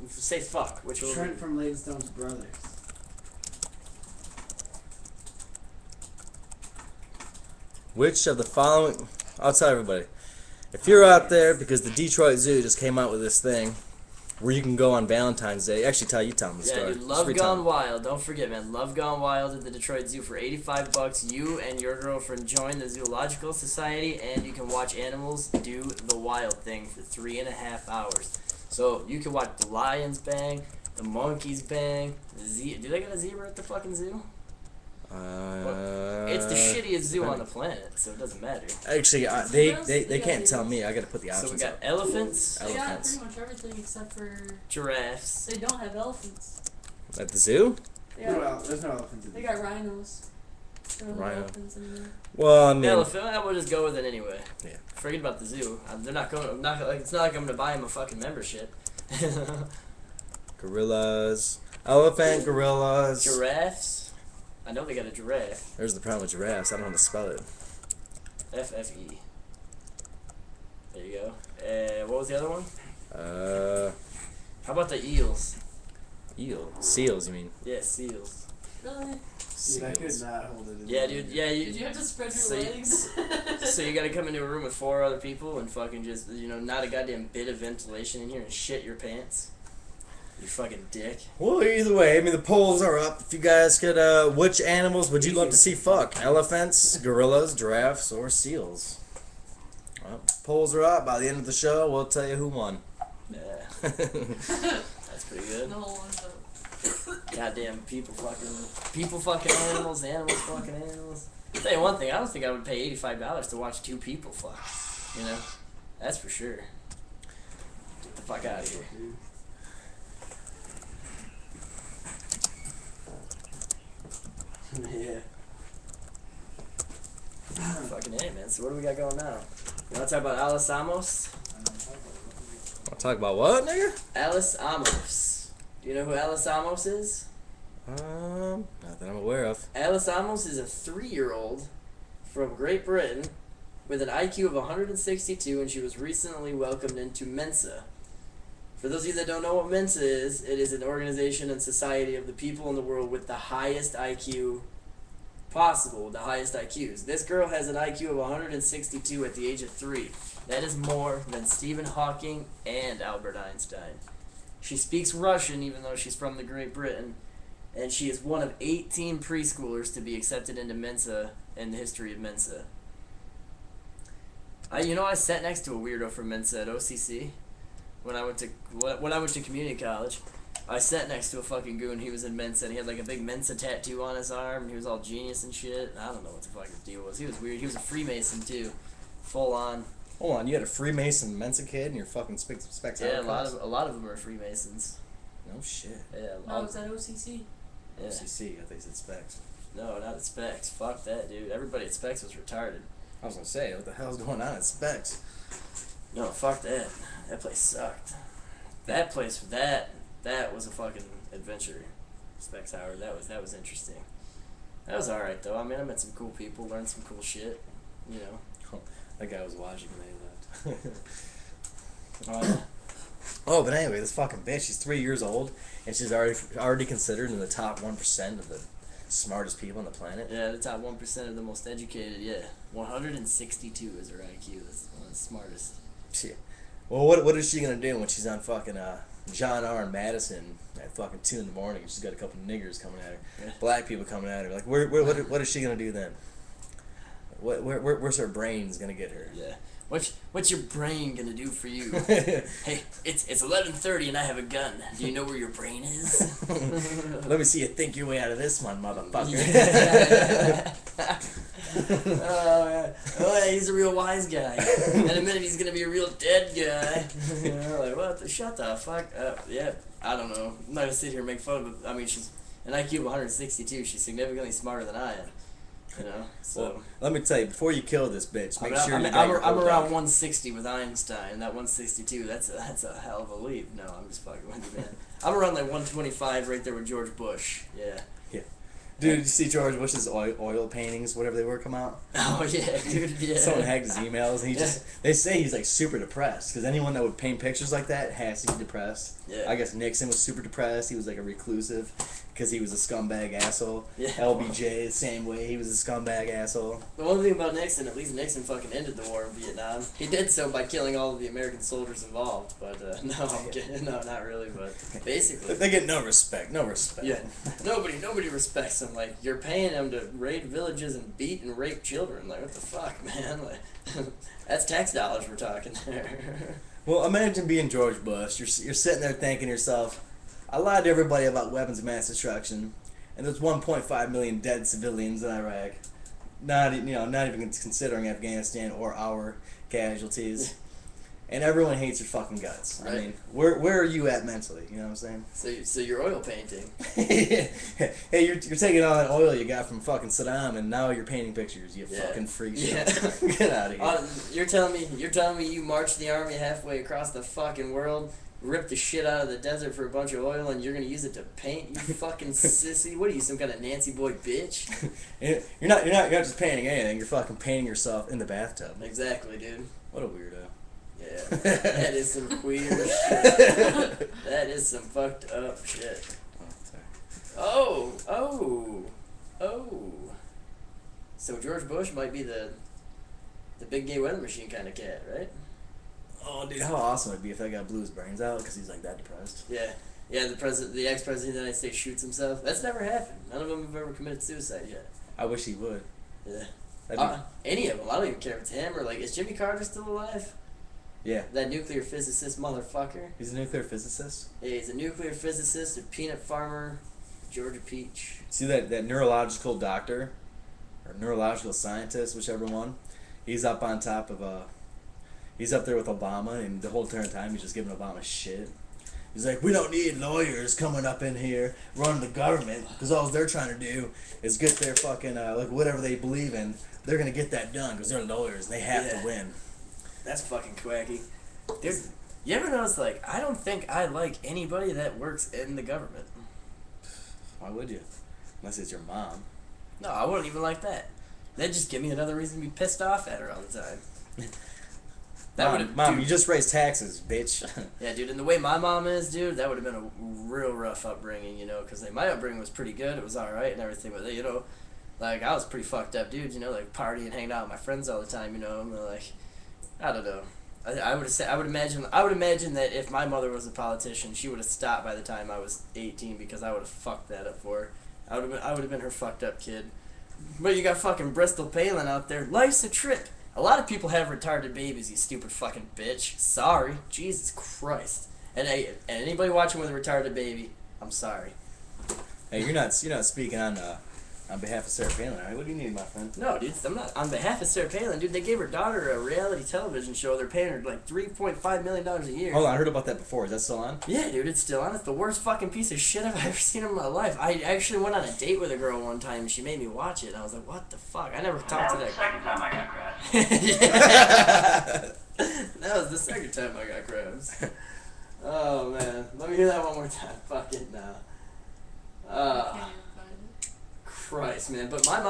Say fuck. Which one? Trent from Laidstone's brothers. Which of the following... I'll tell everybody. If you're out there, because the Detroit Zoo just came out with this thing, where you can go on Valentine's Day. Actually, tell them the Yeah, story. dude, It's Love free Gone time. Wild. Don't forget, man. Love Gone Wild at the Detroit Zoo for $85. You and your girlfriend join the Zoological Society, and you can watch animals do the wild thing for 3.5 hours. So you can watch the lions bang, the monkeys bang. Do they got a zebra at the fucking zoo? It's the shittiest zoo on the planet, so it doesn't matter. Actually, they can't tell me. I got to put the So we options got up. elephants, They got Elephants. pretty much everything except for giraffes. they don't have elephants. At the zoo? They got, Well, there's no elephants in they there. got rhinos. They don't have Rhino. elephants anymore. Well, I mean, Elephant. I will just go with it anyway. Yeah. Forget about the zoo. They're not going. I'm not like it's not like I'm gonna buy them a fucking membership. gorillas, elephant, gorillas. Giraffes. I know they got a giraffe. There's the problem with giraffes. I don't know how to spell it. FFE. There you go. What was the other one? How about the eels? Seals, you mean? Yeah, seals. Really? Dude, I could Seals. not hold it in. Yeah, dude. Yeah, Did you have to spread your So you- legs? So you gotta come into a room with 4 other people and fucking just, not a goddamn bit of ventilation in here and shit your pants. You fucking dick. Well, either way, I mean, the polls are up. If you guys could, which animals would you love to see fuck? Elephants, gorillas, giraffes, or seals? Well, polls are up. By the end of the show, we'll tell you who won. Yeah. That's pretty good. The whole one's up. Goddamn people fucking animals, animals fucking animals. I'll tell you one thing, I don't think I would pay $85 to watch two people fuck. You know? That's for sure. Get the fuck out of here. Yeah. Fucking A, man. So what do we got going now? You want to talk about Alice Amos? I'll talk about what, nigga? Alice Amos. Do you know who Alice Amos is? Not that I'm aware of. Alice Amos is a 3-year-old from Great Britain with an IQ of 162, and she was recently welcomed into Mensa. For those of you that don't know what Mensa is, it is an organization and society of the people in the world with the highest IQ possible, the highest IQs. This girl has an IQ of 162 at the age of 3. That is more than Stephen Hawking and Albert Einstein. She speaks Russian even though she's from the Great Britain, and she is one of 18 preschoolers to be accepted into Mensa in the history of Mensa. I sat next to a weirdo from Mensa at OCC when I went to community college. I sat next to a fucking goon. He was in Mensa, and he had like a big Mensa tattoo on his arm, and he was all genius and shit. I don't know what the fuck his deal was. He was weird. He was a Freemason too, full on. Hold on, you had a Freemason Mensa kid and you're fucking specs Yeah, out a lot of them are Freemasons. No shit. Yeah, Oh, was that OCC? yeah. OCC, I think it's specs. No, not at Specs. Fuck that, dude. Everybody at Specs was retarded. I was gonna say, what the hell's going on at specs? No, fuck that. That place sucked. That place, that was a fucking adventure. Specs Howard, that was interesting. That was alright though. I mean, I met some cool people, learned some cool shit. You know. That guy was watching when they left. Oh yeah. Oh, but anyway, this fucking bitch, she's 3 years old, and she's already considered in the top 1% of the smartest people on the planet. Yeah, the top 1% of the most educated. Yeah, 162 is her IQ. That's one of the smartest. Shit. Well, what is she gonna do when she's on fucking John R. and Madison at fucking 2 in the morning? She's got a couple niggers coming at her, Yeah. black people coming at her. Like, what is she gonna do then? Where's her brains gonna get her? Yeah. What's your brain gonna do for you? Hey, it's 11:30 and I have a gun. Do you know where your brain is? Let me see you think your way out of this one, motherfucker. Oh yeah, he's a real wise guy. In a minute, he's gonna be a real dead guy. You know, like what? Shut the fuck up. Yeah, I don't know. I'm not gonna sit here and make fun of it. I mean, she's an IQ of 162. She's significantly smarter than I am. You know, so. Well, let me tell you, before you kill this bitch, make sure I'm you got your around whole dog. 160 with Einstein. That 162, that's a hell of a leap. No, I'm just fucking with you, man. I'm around like 125 right there with George Bush. Yeah. Dude, did you see George Bush's oil paintings, whatever they were, come out? Oh yeah, dude. Yeah. Someone hacked his emails, and they say he's like super depressed, because anyone that would paint pictures like that has to be depressed. Yeah. I guess Nixon was super depressed. He was like a reclusive, because he was a scumbag asshole. Yeah. LBJ, the same way, he was a scumbag asshole. The one thing about Nixon, at least Nixon fucking ended the war in Vietnam. He did so by killing all of the American soldiers involved, but no, I'm kidding. No, not really, but basically. They get no respect, no respect. Yeah, nobody respects them. Like, you're paying them to raid villages and beat and rape children. Like, what the fuck, man? Like, that's tax dollars we're talking there. Well, imagine being George Bush. You're sitting there thinking to yourself, I lied to everybody about weapons of mass destruction, and there's 1.5 million dead civilians in Iraq. Not even considering Afghanistan or our casualties. And everyone hates your fucking guts. Right. I mean, where are you at mentally? You know what I'm saying? So you're oil painting. Hey, you're taking all that oil you got from fucking Saddam, and now you're painting pictures. You Yeah. fucking freak. Yeah. Get out of here. You're telling me you marched the army halfway across the fucking world, ripped the shit out of the desert for a bunch of oil, and you're gonna use it to paint? You fucking sissy! What are you, some kind of Nancy Boy bitch? You're not just painting anything. You're fucking painting yourself in the bathtub. Exactly, dude. What a weirdo. Yeah, that is some weird shit. That is some fucked up shit. Oh. So George Bush might be the big gay weather machine kind of cat, right? Oh, dude, how awesome would it be if that guy blew his brains out because he's like that depressed? Yeah. The ex-president of the United States shoots himself. That's never happened. None of them have ever committed suicide yet. I wish he would. Yeah. That'd be- Any of them. I don't even care if it's him or like, is Jimmy Carter still alive? Yeah. That nuclear physicist motherfucker. He's a nuclear physicist. Yeah, he's a nuclear physicist, a peanut farmer, Georgia Peach. See that neurological doctor, or neurological scientist, whichever one. He's up on top of he's up there with Obama, and the whole entire time he's just giving Obama shit. He's like, we don't need lawyers coming up in here running the government, because all they're trying to do is get their fucking like whatever they believe in. They're gonna get that done because they're lawyers. And they have to win. That's fucking quacky. Dude, you ever notice, like, I don't think I like anybody that works in the government. Why would you? Unless it's your mom. No, I wouldn't even like that. That'd just give me another reason to be pissed off at her all the time. Mom, dude, you just raised taxes, bitch. Yeah, dude, and the way my mom is, dude, that would have been a real rough upbringing, you know, because my upbringing was pretty good. It was alright and everything, but, you know, like, I was pretty fucked up, dude, you know, like, partying, hanging out with my friends all the time, you know, and like, I don't know. I would imagine that if my mother was a politician, she would have stopped by the time I was 18 because I would have fucked that up for her. I would have been her fucked up kid. But you got fucking Bristol Palin out there. Life's a trip. A lot of people have retarded babies, you stupid fucking bitch. Sorry. Jesus Christ. And anybody watching with a retarded baby, I'm sorry. Hey, you're not speaking on behalf of Sarah Palin, right? What do you need, my friend? No, dude, I'm not. On behalf of Sarah Palin, dude, they gave her daughter a reality television show. They're paying her like $3.5 million a year. Hold on, I heard about that before. Is that still on? Yeah, dude, it's still on. It's the worst fucking piece of shit I've ever seen in my life. I actually went on a date with a girl one time, and she made me watch it, and I was like, what the fuck? I never talked to That was the that second time I got crashed. Yeah. That was the second time I got crabs. Oh, man. Let me hear that one more time. Fuck it now. Can't even find it. Christ, man. But my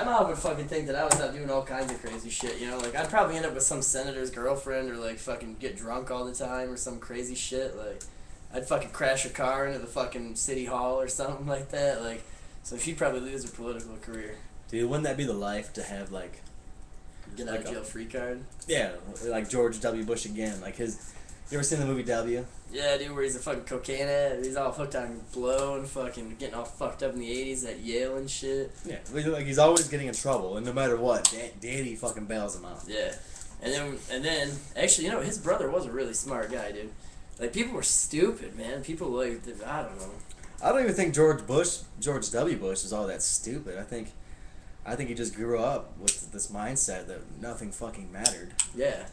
mom would fucking think that I was out doing all kinds of crazy shit, you know? Like, I'd probably end up with some senator's girlfriend or, like, fucking get drunk all the time or some crazy shit. Like, I'd fucking crash a car into the fucking city hall or something like that. Like, so she'd probably lose her political career. Dude, wouldn't that be the life to have, like... Get out of jail free card? Yeah, like George W. Bush again. Like his... You ever seen the movie W? Yeah, dude, where he's a fucking cocaine addict. He's all hooked on blow and fucking getting all fucked up in the 80s at Yale and shit. Yeah, like he's always getting in trouble, and no matter what, Daddy fucking bails him out. Yeah. And then, actually, you know, his brother was a really smart guy, dude. Like, people were stupid, man. People, like, I don't know. I don't even think George W. Bush is all that stupid. I think he just grew up with this mindset that nothing fucking mattered. Yeah.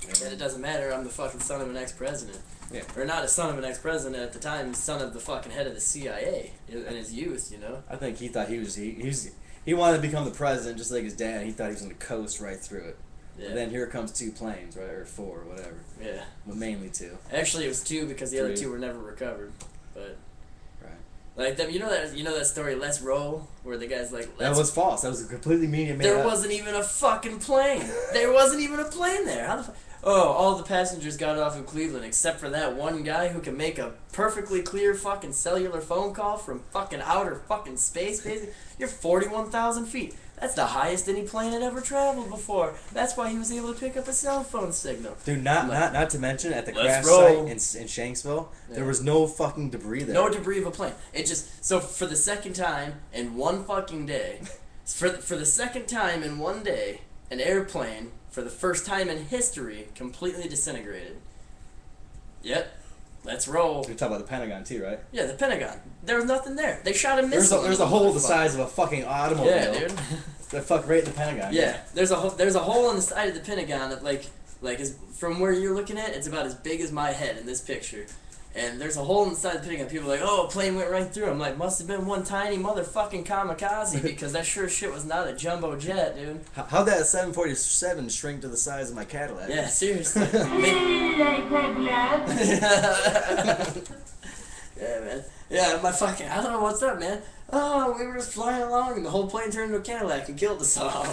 And it doesn't matter, I'm the fucking son of an ex-president. Yeah. Or not a son of an ex-president at the time, son of the fucking head of the CIA in his youth, you know? I think he thought he wanted to become the president just like his dad. He thought he was going to coast right through it. Yeah. And then here comes 2 planes, right? Or 4, or whatever. Yeah. But mainly 2. Actually, it was 2 because the other 3. 2 were never recovered. But... Right. Like, them, you know that story, Let's Roll? Where the guy's like, That was false. That was completely media made There up. wasn't even a fucking plane. There wasn't even a plane there. How the fuck? Oh, all the passengers got off in Cleveland except for that one guy who can make a perfectly clear fucking cellular phone call from fucking outer fucking space, basically. You're 41,000 feet. That's the highest any plane had ever traveled before. That's why he was able to pick up a cell phone signal. Dude, not to mention at the Let's crash roll. site in Shanksville, Yeah. there was no fucking debris there. No debris of a plane. It just, so for the second time in one fucking day, for the second time in one day, an airplane, for the first time in history, completely disintegrated. Yep. Let's roll. You're talking about the Pentagon too, right? Yeah, the Pentagon. There was nothing there. They shot a missile. There's a hole the size of a fucking automobile. Yeah, dude. That fuck right in the Pentagon. Yeah, there's a hole in the side of the Pentagon that like is from where you're looking at, it's about as big as my head in this picture. And there's a hole in the side of the Pentagon. People are like, oh, a plane went right through. I'm like, must have been one tiny motherfucking kamikaze because that sure shit was not a jumbo jet, dude. How'd that 747 shrink to the size of my Cadillac? Yeah, seriously. Yeah, man. Yeah, my fucking, I don't know what's up, man. Oh, we were just flying along and the whole plane turned into a Cadillac and killed us all.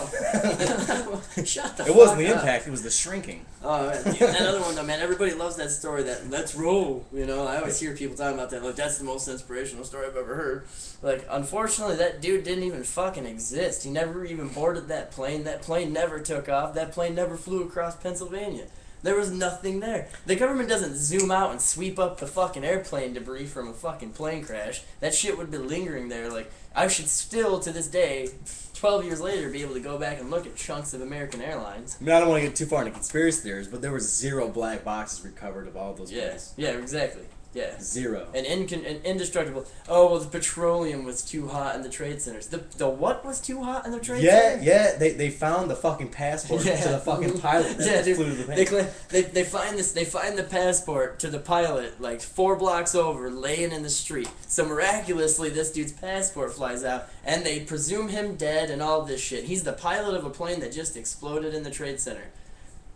Shut the fuck It wasn't the up. impact, it was the shrinking. Oh, man. That other one, though, man, everybody loves that story, that let's roll, you know? I always hear people talking about that, like, that's the most inspirational story I've ever heard. Like, unfortunately, that dude didn't even fucking exist. He never even boarded that plane. That plane never took off. That plane never flew across Pennsylvania. There was nothing there. The government doesn't zoom out and sweep up the fucking airplane debris from a fucking plane crash. That shit would be lingering there. Like, I should still, to this day, 12 years later, be able to go back and look at chunks of American Airlines. I mean, I don't want to get too far into conspiracy theories, but there was 0 black boxes recovered of all those planes. Yeah, exactly. Yeah. 0. And indestructible. Oh, well, the petroleum was too hot in the trade centers. The what was too hot in the trade centers? Yeah, they found the fucking passport to the fucking pilot that dude, flew to the they plane. they find the passport to the pilot like 4 blocks over, laying in the street. So miraculously, this dude's passport flies out, and they presume him dead and all this shit. He's the pilot of a plane that just exploded in the Trade Center.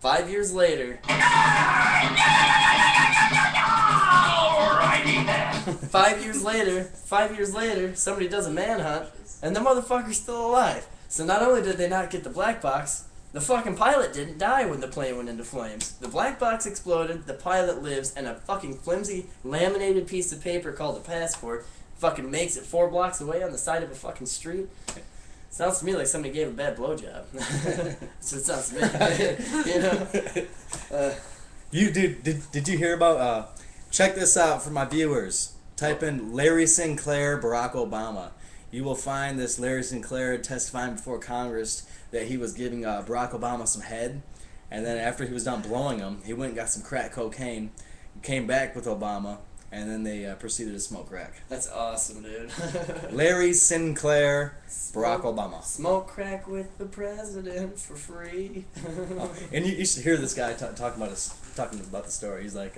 5 years later. Alrighty then. 5 years later, somebody does a manhunt, and the motherfucker's still alive. So not only did they not get the black box, the fucking pilot didn't die when the plane went into flames. The black box exploded, the pilot lives, and a fucking flimsy laminated piece of paper called a passport fucking makes it 4 blocks away on the side of a fucking street. Sounds to me like somebody gave a bad blowjob. That's what it sounds to me. You know? Did you hear about check this out for my viewers. Type in Larry Sinclair Barack Obama. You will find this Larry Sinclair testifying before Congress that he was giving Barack Obama some head, and then after he was done blowing him, he went and got some crack cocaine, came back with Obama, and then they proceeded to smoke crack. That's awesome, dude. Larry Sinclair Barack Obama. Smoke crack with the president for free. And you should hear this guy talking about the story. He's like,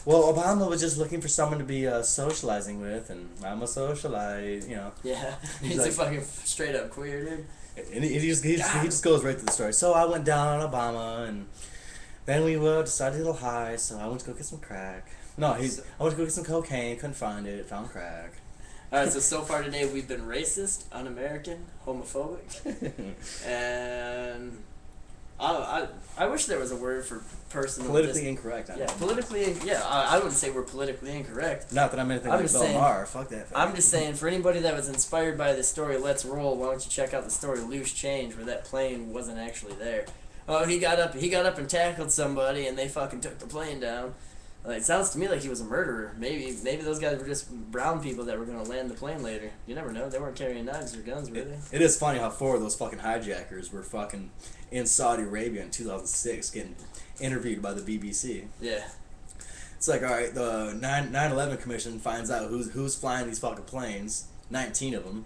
well, Obama was just looking for someone to be socializing with, and I'm a socialite, you know. Yeah, he's like, a fucking straight up queer dude. And he just goes right to the story. So I went down on Obama, and then we decided a little high, so I went to go get some crack. No, I went to go get some cocaine, couldn't find it, found crack. Alright, so far today we've been racist, un-American, homophobic, and I wish there was a word for person politically incorrect. I wouldn't say we're politically incorrect. Not that I'm anything like Bill Maher. Fuck that. I'm just saying, for anybody that was inspired by the story Let's Roll, why don't you check out the story Loose Change, where that plane wasn't actually there. Oh, he got up and tackled somebody, and they fucking took the plane down. Like, it sounds to me like he was a murderer. Maybe those guys were just brown people that were going to land the plane later. You never know. They weren't carrying knives or guns, were they? It is funny how 4 of those fucking hijackers were fucking in Saudi Arabia in 2006 getting interviewed by the BBC. Yeah. It's like, alright, the 9/11 Commission finds out who's flying these fucking planes. 19 of them.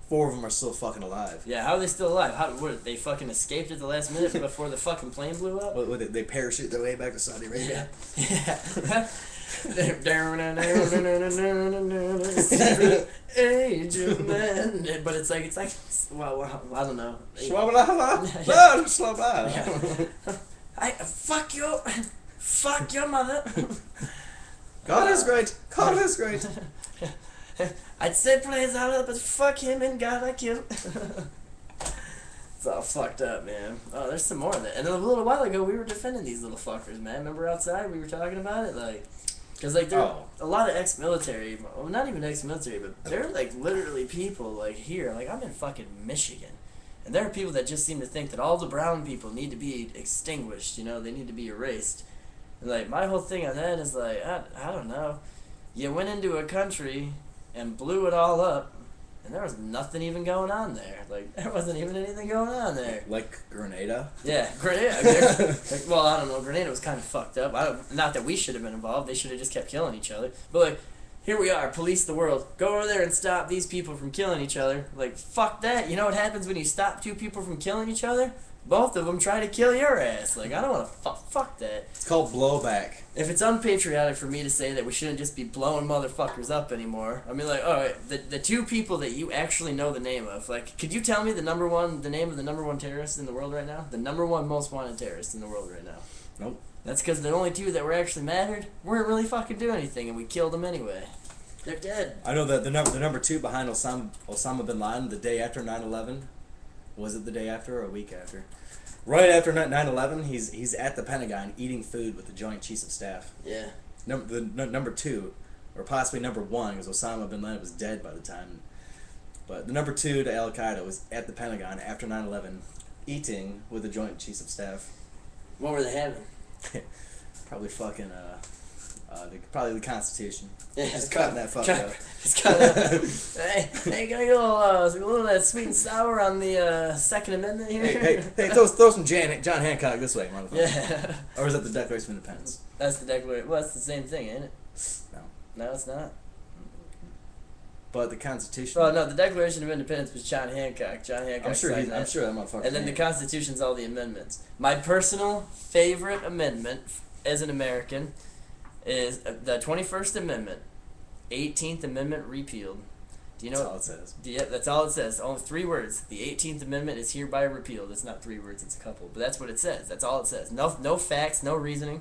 4 of them are still fucking alive. Yeah, how are they still alive? What, they fucking escaped at the last minute before the fucking plane blew up? What, they parachute their way back to Saudi Arabia? Yeah. Age of man. But it's like, well, I don't know. Fuck your mother. God is great. God is great. I'd say plays out, but fuck him and God I kill. It's all fucked up, man. Oh, there's some more of that. And then a little while ago, we were defending these little fuckers, man. Remember outside, we were talking about it? Like, because, like, there are a lot of ex-military, well, not even ex-military, but they're, like, literally people, like, here. Like, I'm in fucking Michigan. And there are people that just seem to think that all the brown people need to be extinguished, you know? They need to be erased. And, like, my whole thing on that is, like, I don't know. You went into a country and blew it all up, and there was nothing even going on there. Like, there wasn't even anything going on there. Like Grenada? Yeah, Grenada. Like, well, I don't know. Grenada was kind of fucked up. Not that we should have been involved. They should have just kept killing each other. But, like, here we are, police the world. Go over there and stop these people from killing each other. Like, fuck that. You know what happens when you stop 2 people from killing each other? Both of them try to kill your ass. Like, I don't want to fuck that. It's called blowback. If it's unpatriotic for me to say that we shouldn't just be blowing motherfuckers up anymore, I mean, like, alright, the 2 people that you actually know the name of, like, could you tell me the name of the number 1 terrorist in the world right now? The number 1 most wanted terrorist in the world right now. Nope. That's because the only 2 that were actually mattered weren't really fucking doing anything, and we killed them anyway. They're dead. I know that the number 2 behind Osama bin Laden the day after 9/11. Was it the day after or a week after? Right after 9/11, he's at the Pentagon eating food with the Joint Chiefs of Staff. Yeah. Number 2, or possibly number 1, because Osama bin Laden was dead by the time. But the number 2 to Al Qaeda was at the Pentagon after 9/11, eating with the Joint Chiefs of Staff. What were they having? Probably fucking probably the Constitution. Yeah, Just cutting that fuck up. It's kind of. Hey, can I get a little of that sweet and sour on the Second Amendment here? Hey, throw some John Hancock this way, motherfucker. Yeah, Or is that the Declaration of Independence? that's the Declaration. Well, that's the same thing, ain't it? No. No, it's not. But the Constitution. Well, no, the Declaration of Independence was John Hancock. John Hancock. I'm sure signed that. that motherfucker. And then the Constitution's all the amendments. My personal favorite amendment as an American is the 21st Amendment, 18th Amendment repealed. Do you know? That's all it says. Yeah, that's all it says. Only 3 words. The 18th Amendment is hereby repealed. It's not 3 words, it's a couple. But that's what it says. That's all it says. No facts, no reasoning.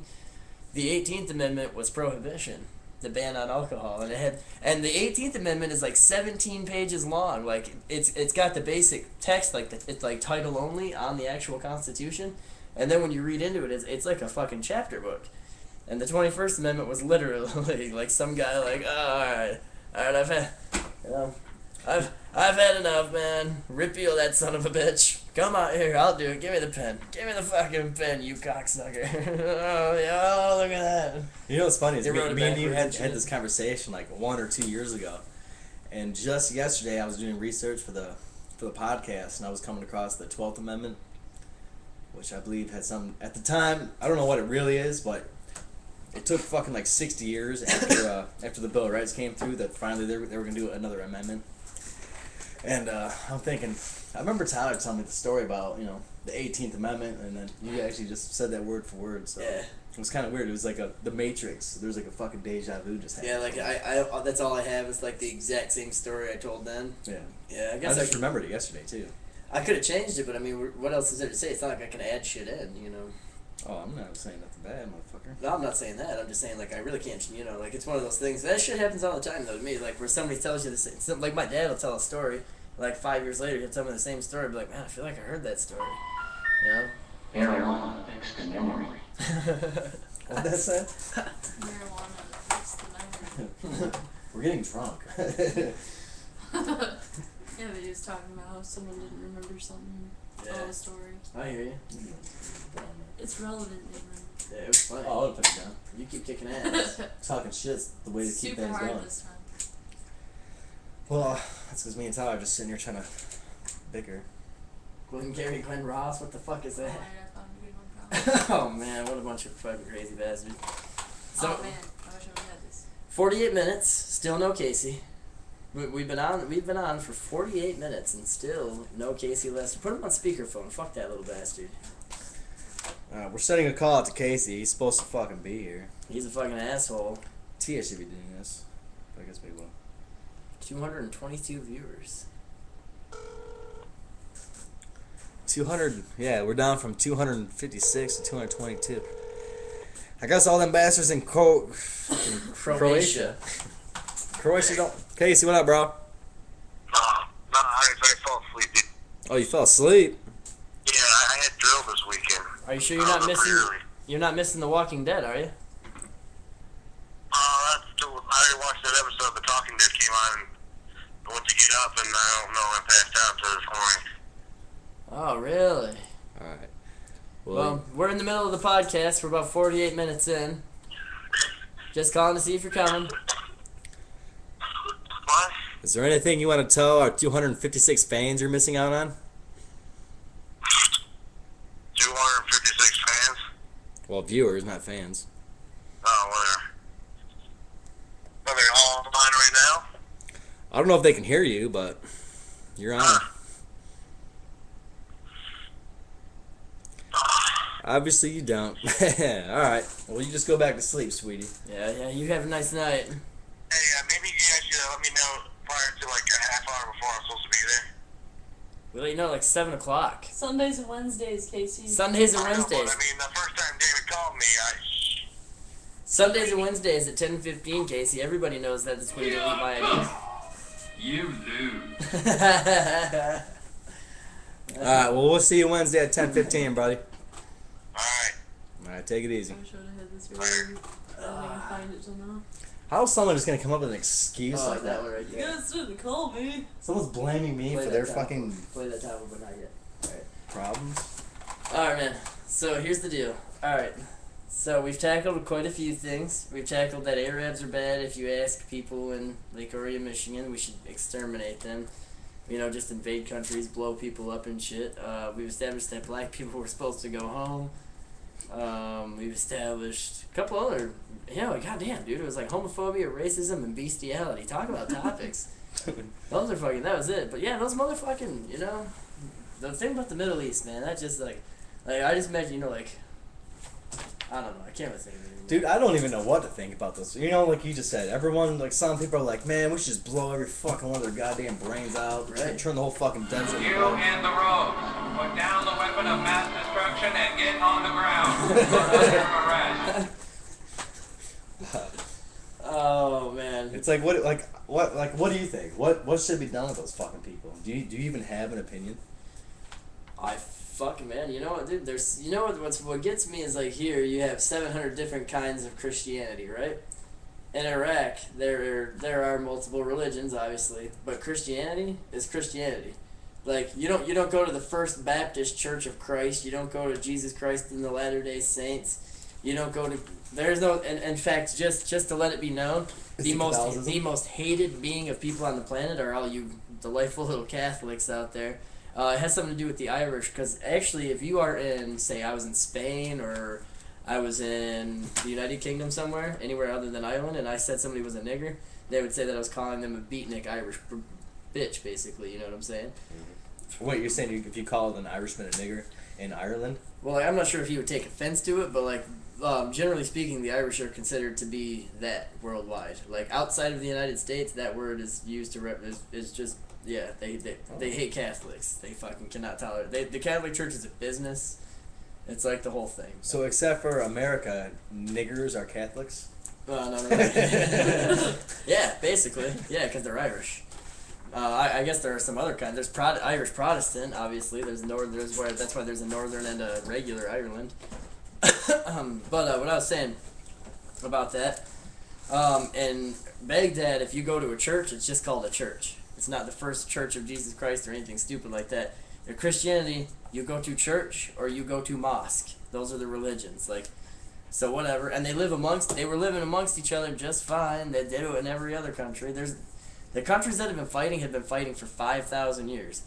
The 18th Amendment was prohibition, the ban on alcohol, and the 18th Amendment is like 17 pages long. Like it's got the basic text, like it's like title only on the actual Constitution, and then when you read into it, it's like a fucking chapter book. And the 21st Amendment was literally like some guy like, oh, all right, I've had enough, man. Repeal that son of a bitch. Come out here, I'll do it. Give me the pen. Give me the fucking pen, you cocksucker. Oh, yeah, look at that. You know what's funny is They wrote it me and you backwards had and this shit. conversation like 1 or 2 years ago, and just yesterday I was doing research for the podcast, and I was coming across the 12th Amendment, which I believe had some at the time. I don't know what it really is, but it took fucking like 60 years after the Bill of Rights came through that finally they were gonna do another amendment. And I'm thinking, I remember Tyler telling me the story about the 18th Amendment, and then you actually just said that word for word. So Yeah. it was kind of weird. It was like the Matrix. There was like a fucking deja vu just happening. Yeah, like I that's all I have is like the exact same story I told then. Yeah. Yeah, I I guess just remembered it yesterday too. I could have changed it, but I mean, what else is there to say? It's not like I can add shit in, Oh, I'm not saying nothing bad, motherfucker. No, I'm not saying that. I'm just saying, like, I really can't, like, it's one of those things. That shit happens all the time, though, to me. Like, where somebody tells you the same, like, my dad will tell a story, like, 5 years later, he'll tell me the same story, be like, man, I feel like I heard that story. Marijuana fixed the memory. What'd that say? Marijuana fixed the memory. We're getting drunk. Yeah, but he was talking about how someone didn't remember something. Yeah. All the story. I hear you. It's relevant, Nathan. Yeah, it was funny. Oh, I'll put it down. You keep kicking ass. Talking shit's the way to keep Super things hard going. this time. Well, that's because me and Tyler are just sitting here trying to bicker. Glengarry Glen Ross, what the fuck is that? Alright, I found a good one, probably. Oh, man, what a bunch of fucking crazy bastards. So, Oh man, I wish I had this. 48 minutes, still no Casey. We've been on for 48 minutes and still no Casey Lester. Put him on speakerphone. Fuck that little bastard. We're sending a call out to Casey. He's supposed to fucking be here. He's a fucking asshole. Tia should be doing this. But I guess we will. 222 viewers. 200. Yeah, we're down from 256 to 222. I guess all them bastards in Croatia. Croatia don't. Casey, what up, bro? Nah, I fell asleep, dude. Oh, you fell asleep? Yeah, I had drill this weekend. Are you sure you're not missing? You're not missing The Walking Dead, are you? I already watched that episode. The Talking Dead came on, and I went to get up, and I don't know. I passed out until this morning. Oh, really? All right. Well, we're in the middle of the podcast. We're about 48 minutes in. Just calling to see if you're coming. What? is there anything you want to tell our 256 fans you're missing out on? 256 fans? Well, viewers, not fans. Oh, whatever. Are they all online right now? I don't know if they can hear you, but you're on. Obviously you don't. Alright. Well, you just go back to sleep, sweetie. Yeah, you have a nice night. Hey, maybe you guys should let me know prior to like a half hour before I'm supposed to be there. We'll let you know like 7 o'clock. Sundays and Wednesdays, Casey. Sundays and I know, Wednesdays. but I mean, the first time David called me, Sundays and Wednesdays at 10:15, Casey. Everybody knows that. That's when you delete my ID. You lose. Alright, well, we'll see you Wednesday at 10:15, buddy. alright. Alright, take it easy. I wish I would have had this earlier. I don't think I can find it till now. How's someone just gonna come up with an excuse Oh, like that that? one right You there. guys didn't call me. Someone's blaming me Play for that their time. fucking Play that title, but not yet. problems. Alright, man. So here's the deal. Alright. So we've tackled quite a few things. We've tackled that Arabs are bad. If you ask people in Lake Orion, Michigan, we should exterminate them. You know, just invade countries, blow people up and shit. We've established that black people were supposed to go home. We've established a couple other, goddamn, dude, it was like homophobia, racism, and bestiality. Talk about topics. Those are fucking, that was it. But yeah, those motherfucking, the thing about the Middle East, man, that just like I just imagine, I don't know, I can't really think of it anymore. Dude, I don't even know what to think about this. Like you just said, everyone, like some people are like, man, we should just blow every fucking one of their goddamn brains out. Right. Turn the whole fucking desert into You blood. and the rogues, put down the weapon of mass destruction and get on the ground. You're under arrest. Oh man. It's like, what do you think? What should be done with those fucking people? Do you even have an opinion? Man, you know what, dude? What gets me is like here you have 700 different kinds of Christianity, right? In Iraq, there are multiple religions, obviously, but Christianity is Christianity. Like you don't go to the First Baptist Church of Christ. You don't go to Jesus Christ and the Latter-day Saints. You don't go to. There's no. And in fact, just to let it be known, the most hated being of people on the planet are all you delightful little Catholics out there. It has something to do with the Irish, because actually, if you are in, say, I was in Spain or I was in the United Kingdom somewhere, anywhere other than Ireland, and I said somebody was a nigger, they would say that I was calling them a beatnik Irish bitch, basically. You know what I'm saying? Wait, you're saying if you call an Irishman a nigger in Ireland? Well, I'm not sure if he would take offense to it, but generally speaking, the Irish are considered to be that worldwide. Like outside of the United States, that word is used to is just. Yeah, they hate Catholics. They fucking cannot tolerate. The Catholic Church is a business. It's like the whole thing. So except for America, niggers are Catholics? No. Yeah, basically. Yeah, because they're Irish. I guess there are some other kinds. There's Irish Protestant, obviously. That's why there's a Northern and a regular Ireland. But what I was saying about that, in Baghdad, if you go to a church, it's just called a church. It's not the First Church of Jesus Christ or anything stupid like that. In Christianity, you go to church or you go to mosque. Those are the religions. So whatever. And they were living amongst each other just fine. They do it in every other country. The countries that have been fighting for 5,000 years.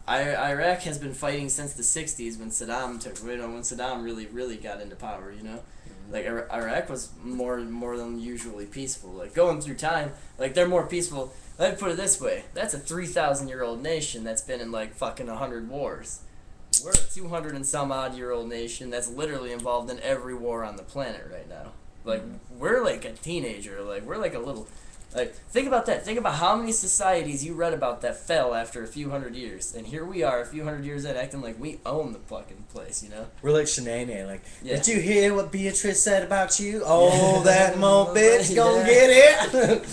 Iraq has been fighting since the 60s when Saddam really got into power, Like Iraq was more than usually peaceful. Like going through time, they're more peaceful. Let me put it this way: that's a 3,000-year-old nation that's been in fucking 100 wars. We're a 200 and some odd year old nation that's literally involved in every war on the planet right now. We're like a teenager. We're like a little. Think about that. Think about how many societies you read about that fell after a few hundred years, and here we are, a few hundred years in, acting like we own the fucking place. We're like Shanae, Yeah. Did you hear what Beatrice said about you? Oh, that mo bitch gonna get it.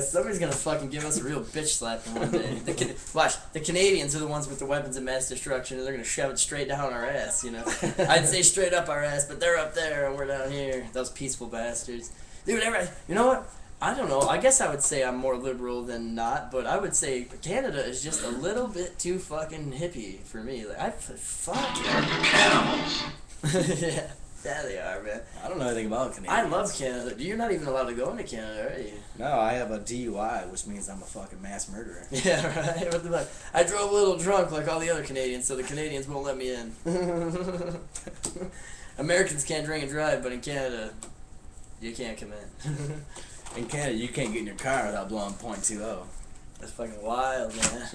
Somebody's gonna fucking give us a real bitch slapping one day. Watch, the Canadians are the ones with the weapons of mass destruction, and they're gonna shove it straight down our ass. I'd say straight up our ass, but they're up there and we're down here. Those peaceful bastards, dude. You know what? I don't know. I guess I would say I'm more liberal than not, but I would say Canada is just a little bit too fucking hippie for me. Fuck. Cannibals. Yeah, they are, man. I don't know anything about Canadians. I love Canada. You're not even allowed to go into Canada, are you? No, I have a DUI, which means I'm a fucking mass murderer. Yeah, right. What the fuck? I drove a little drunk like all the other Canadians, so the Canadians won't let me in. Americans can't drink and drive, but in Canada, you can't come in. In Canada, you can't get in your car without blowing .20. That's fucking wild, man.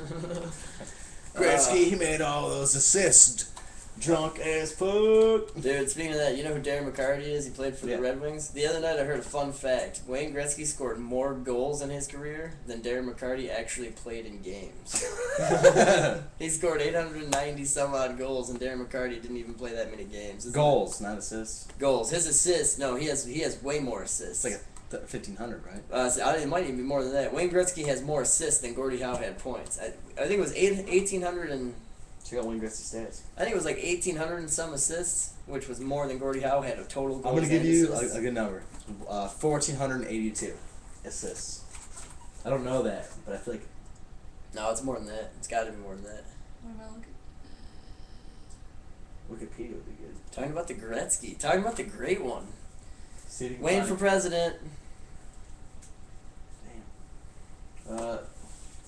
Gretzky, he made all those assists. Drunk as fuck. Dude, speaking of that, you know who Darren McCarty is? He played for Yeah. the Red Wings. The other night I heard a fun fact. Wayne Gretzky scored more goals in his career than Darren McCarty actually played in games. He scored 890 some odd goals, and Darren McCarty didn't even play that many games. Goals, not assists. Goals. His assists, no, he has way more assists. It's like 1,500, right? It might even be more than that. Wayne Gretzky has more assists than Gordie Howe had points. I think it was 1,800 and... Check out Wayne Gretzky's stats. I think it was like 1,800 and some assists, which was more than Gordie Howe had of total goals. I'm going to give you assists. a good number. 1,482 assists. I don't know that, but I feel like... No, it's more than that. It's got to be more than that. What am I looking? Wikipedia would be good. Talking about the Gretzky. Talking about the great one. City Wayne for president. Damn.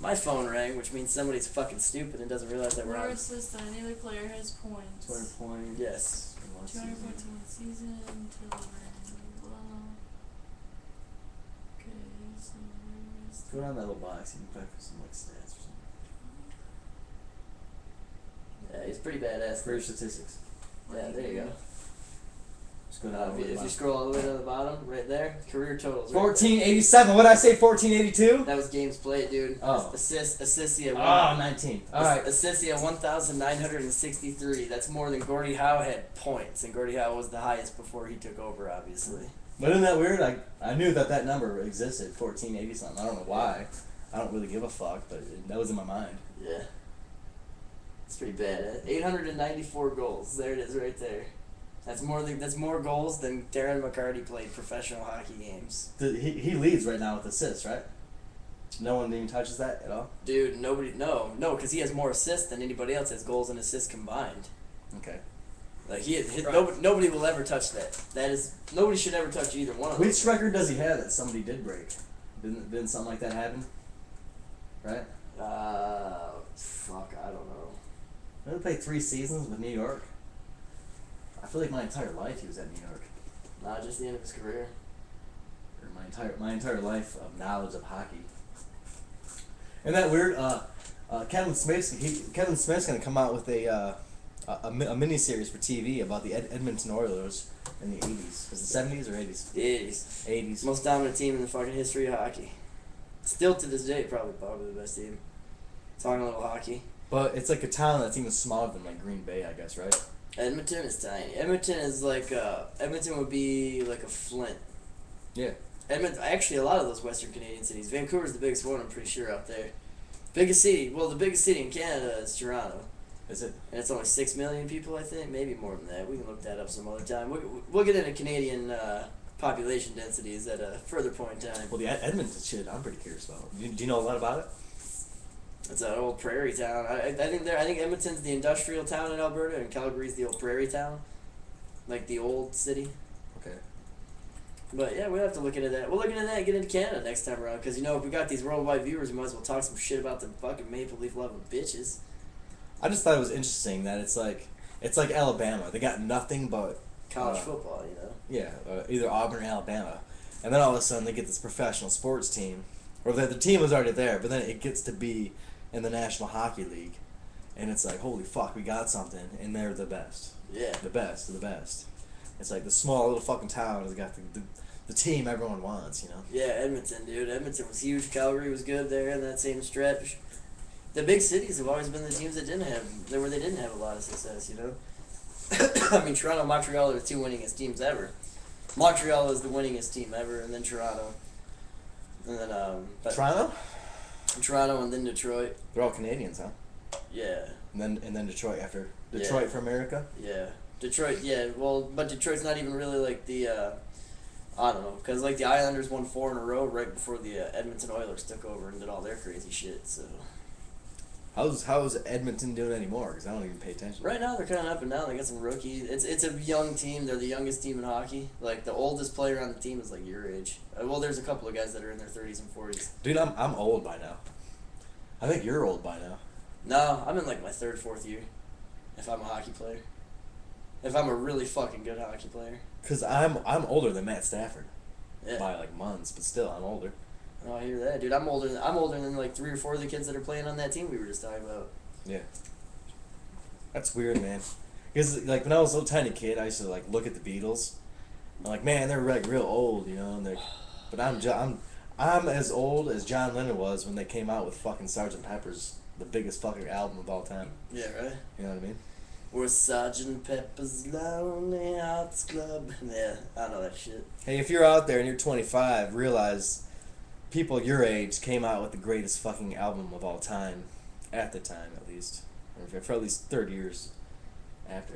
My phone rang, which means somebody's fucking stupid and doesn't realize that we're More on. assists than any other player has points. 200 points. Yes. in one 200 season. points in one season. Blah, blah. Okay, so where's Go down that little box. You can find some like stats or something. Yeah, he's pretty badass. Career statistics. Yeah, there you go. Just go down. If you scroll all the way to the bottom, right there, career totals. Right 1487. What did I say? 1482. there. That was games played, dude. Oh. Assists he had. 19th. All right. Assists he had 1,963. That's more than Gordie Howe had points, and Gordie Howe was the highest before he took over, obviously. But isn't that weird? I knew that number existed. 1480 something. I don't know why. I don't really give a fuck, but that was in my mind. Yeah. It's pretty bad. 894 goals. There it is, right there. That's more goals than Darren McCarty played professional hockey games. He leads right now with assists, right? No one even touches that at all. Dude, no, because he has more assists than anybody else has goals and assists combined. Okay. Like nobody will ever touch that. Nobody should ever touch either one of them. Which record does he have that somebody did break? Didn't something like that happen? Right? Fuck, I don't know. Didn't he play 3 seasons with New York? I feel like my entire life he was at New York. Not just the end of his career. Or my entire life of knowledge of hockey. Isn't that weird? Kevin Smith's gonna come out with a mini-series for TV about the Edmonton Oilers in the 80s. Was it 70s or 80s? The 80s. 80s. Most dominant team in the fucking history of hockey. Still to this day, probably the best team. Talking a little hockey. But it's like a town that's even smaller than like Green Bay, I guess, right? Edmonton is tiny. Edmonton is like Edmonton would be like a Flint. Yeah. Edmonton, actually, a lot of those Western Canadian cities. Vancouver's the biggest one, I'm pretty sure, out there. Biggest city. Well, the biggest city in Canada is Toronto. Is it? And it's only 6 million people, I think. Maybe more than that. We can look that up some other time. We'll get into Canadian population densities at a further point in time. Well, the Edmonton shit, I'm pretty curious about. Do you know a lot about it? It's an old prairie town. I think Edmonton's the industrial town in Alberta, and Calgary's the old prairie town, like the old city. Okay. But yeah, we'll have to look into that. We'll look into that and get into Canada next time around, because if we got these worldwide viewers, we might as well talk some shit about the fucking Maple Leaf loving bitches. I just thought it was interesting that it's like Alabama. They got nothing but College football, Yeah, either Auburn or Alabama, and then all of a sudden they get this professional sports team, or the team was already there, but then it gets to be in the National Hockey League, and it's like, holy fuck, we got something, and they're the best. Yeah. The best of the best. It's like the small little fucking town has got the team everyone wants, you know? Yeah, Edmonton, dude. Edmonton was huge. Calgary was good there in that same stretch. The big cities have always been the teams that didn't have a lot of success, you know? I mean, Toronto and Montreal are the 2 winningest teams ever. Montreal is the winningest team ever, and then Toronto. And then, Toronto and then Detroit. They're all Canadians, huh? Yeah. And then Detroit after. Detroit for America? Yeah. Detroit, yeah. Well, but Detroit's not even really like the, I don't know, because like the Islanders won 4 in a row right before the Edmonton Oilers took over and did all their crazy shit, so. How's Edmonton doing anymore? Because I don't even pay attention. Right now they're kind of up and down. They got some rookies. It's a young team. They're the youngest team in hockey. Like the oldest player on the team is like your age. Well, there's a couple of guys that are in their 30s and 40s. Dude, I'm old by now. I think you're old by now. No, I'm in like my 3rd, 4th year. If I'm a hockey player. If I'm a really fucking good hockey player. Because I'm older than Matt Stafford. Yeah. By like months, but still, I'm older. Oh, I hear that, dude. I'm older than like 3 or 4 of the kids that are playing on that team we were just talking about. Yeah. That's weird, man. Because like when I was a little tiny kid, I used to like look at the Beatles. I'm like, man, they're like real old, you know. But I'm as old as John Lennon was when they came out with fucking Sgt. Pepper's, the biggest fucking album of all time. Yeah, right. You know what I mean? We're Sgt. Pepper's Lonely Hearts Club. Yeah, I know that shit. Hey, if you're out there and you're 25, realize people your age came out with the greatest fucking album of all time, at the time at least, or for at least 30 years after.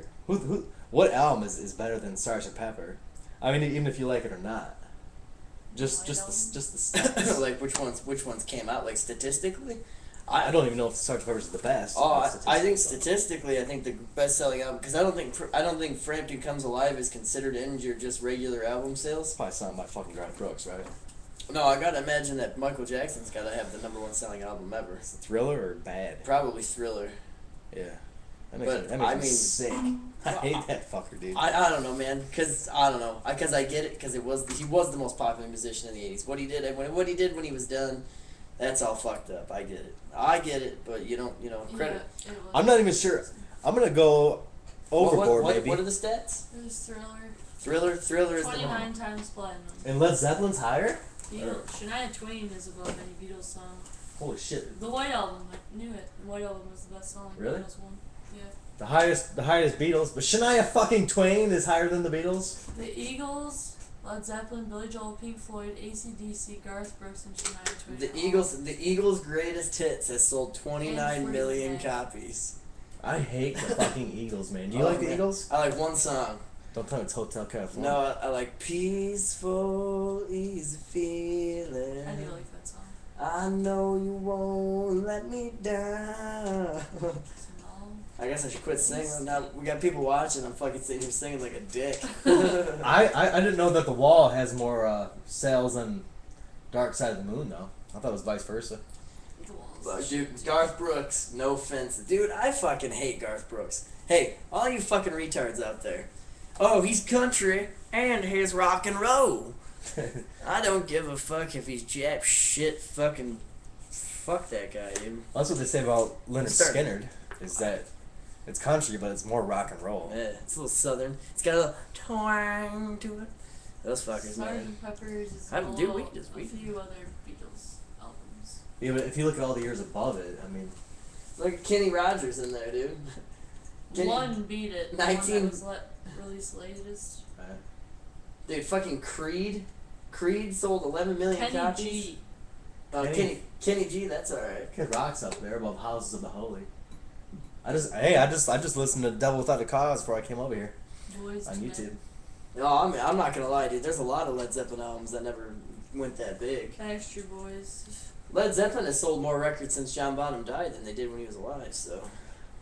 What album is better than Sgt. Pepper? I mean, even if you like it or not. Just the stats. Like which ones came out like statistically? I don't even know if Sgt. Pepper's the best. Oh, but I think so. statistically, I think the best-selling album, because I don't think Frampton Comes Alive is considered in your just regular album sales. Probably something by fucking Garth Brooks, right? No, I gotta imagine that Michael Jackson's gotta have the #1 selling album ever. Is it Thriller or Bad? Probably Thriller. Yeah. That But, makes I me mean- sick. I hate that fucker, dude. I don't know, man, because I don't know, because I get it, because he was the most popular musician in the '80s. What he did when he was done, that's all fucked up. I get it, but you don't, credit. Yeah, it was. I'm not even sure. I'm gonna go overboard, maybe. What are the stats? It was Thriller is the 29 times platinum. And Led Zeppelin's higher? Beatles, Shania Twain is above any Beatles song. Holy shit. The White Album, I knew it. The White Album was the best song. Really? Beatles one. Yeah. The highest Beatles, but Shania fucking Twain is higher than the Beatles? The Eagles, Led Zeppelin, Billy Joel, Pink Floyd, AC/DC, Garth Brooks, and Shania Twain. The Eagles' greatest hits has sold 29 million copies. I hate the fucking Eagles, man. Do you like the man. Eagles? I like one song. Don't tell me it's Hotel California. No, I like Peaceful, Easy Feeling. I do like that song. I know you won't let me down. No. I guess I should quit singing. Now we got people watching. I'm fucking sitting here singing like a dick. I didn't know that The Wall has more sales than Dark Side of the Moon, though. I thought it was vice versa. The Walls. But dude, Garth Brooks, no offense. Dude, I fucking hate Garth Brooks. Hey, all you fucking retards out there. Oh, he's country and he's rock and roll. I don't give a fuck if he's jap shit fucking... Fuck that guy, dude. That's what they say about Leonard Start- Skinner, is that it's country, but it's more rock and roll. Yeah, it's a little southern. It's got a little twang to it. Those fuckers, man. Sgt. Pepper's is Dude, below we just- a few other Beatles albums. Yeah, but if you look at all the years above it, I mean... Look at Kenny Rogers in there, dude. Kenny- One beat it. The 19 one that was released latest. Dude, fucking Creed. Creed sold 11 million Kenny copies. G. Kenny G, that's alright. Kid Rock's up there above Houses of the Holy. I just listened to Devil Without a Cause before I came over here Boys on to Men. YouTube. No, I'm not gonna lie, dude. There's a lot of Led Zeppelin albums that never went that big. Backstreet Boys. Led Zeppelin has sold more records since John Bonham died than they did when he was alive, so.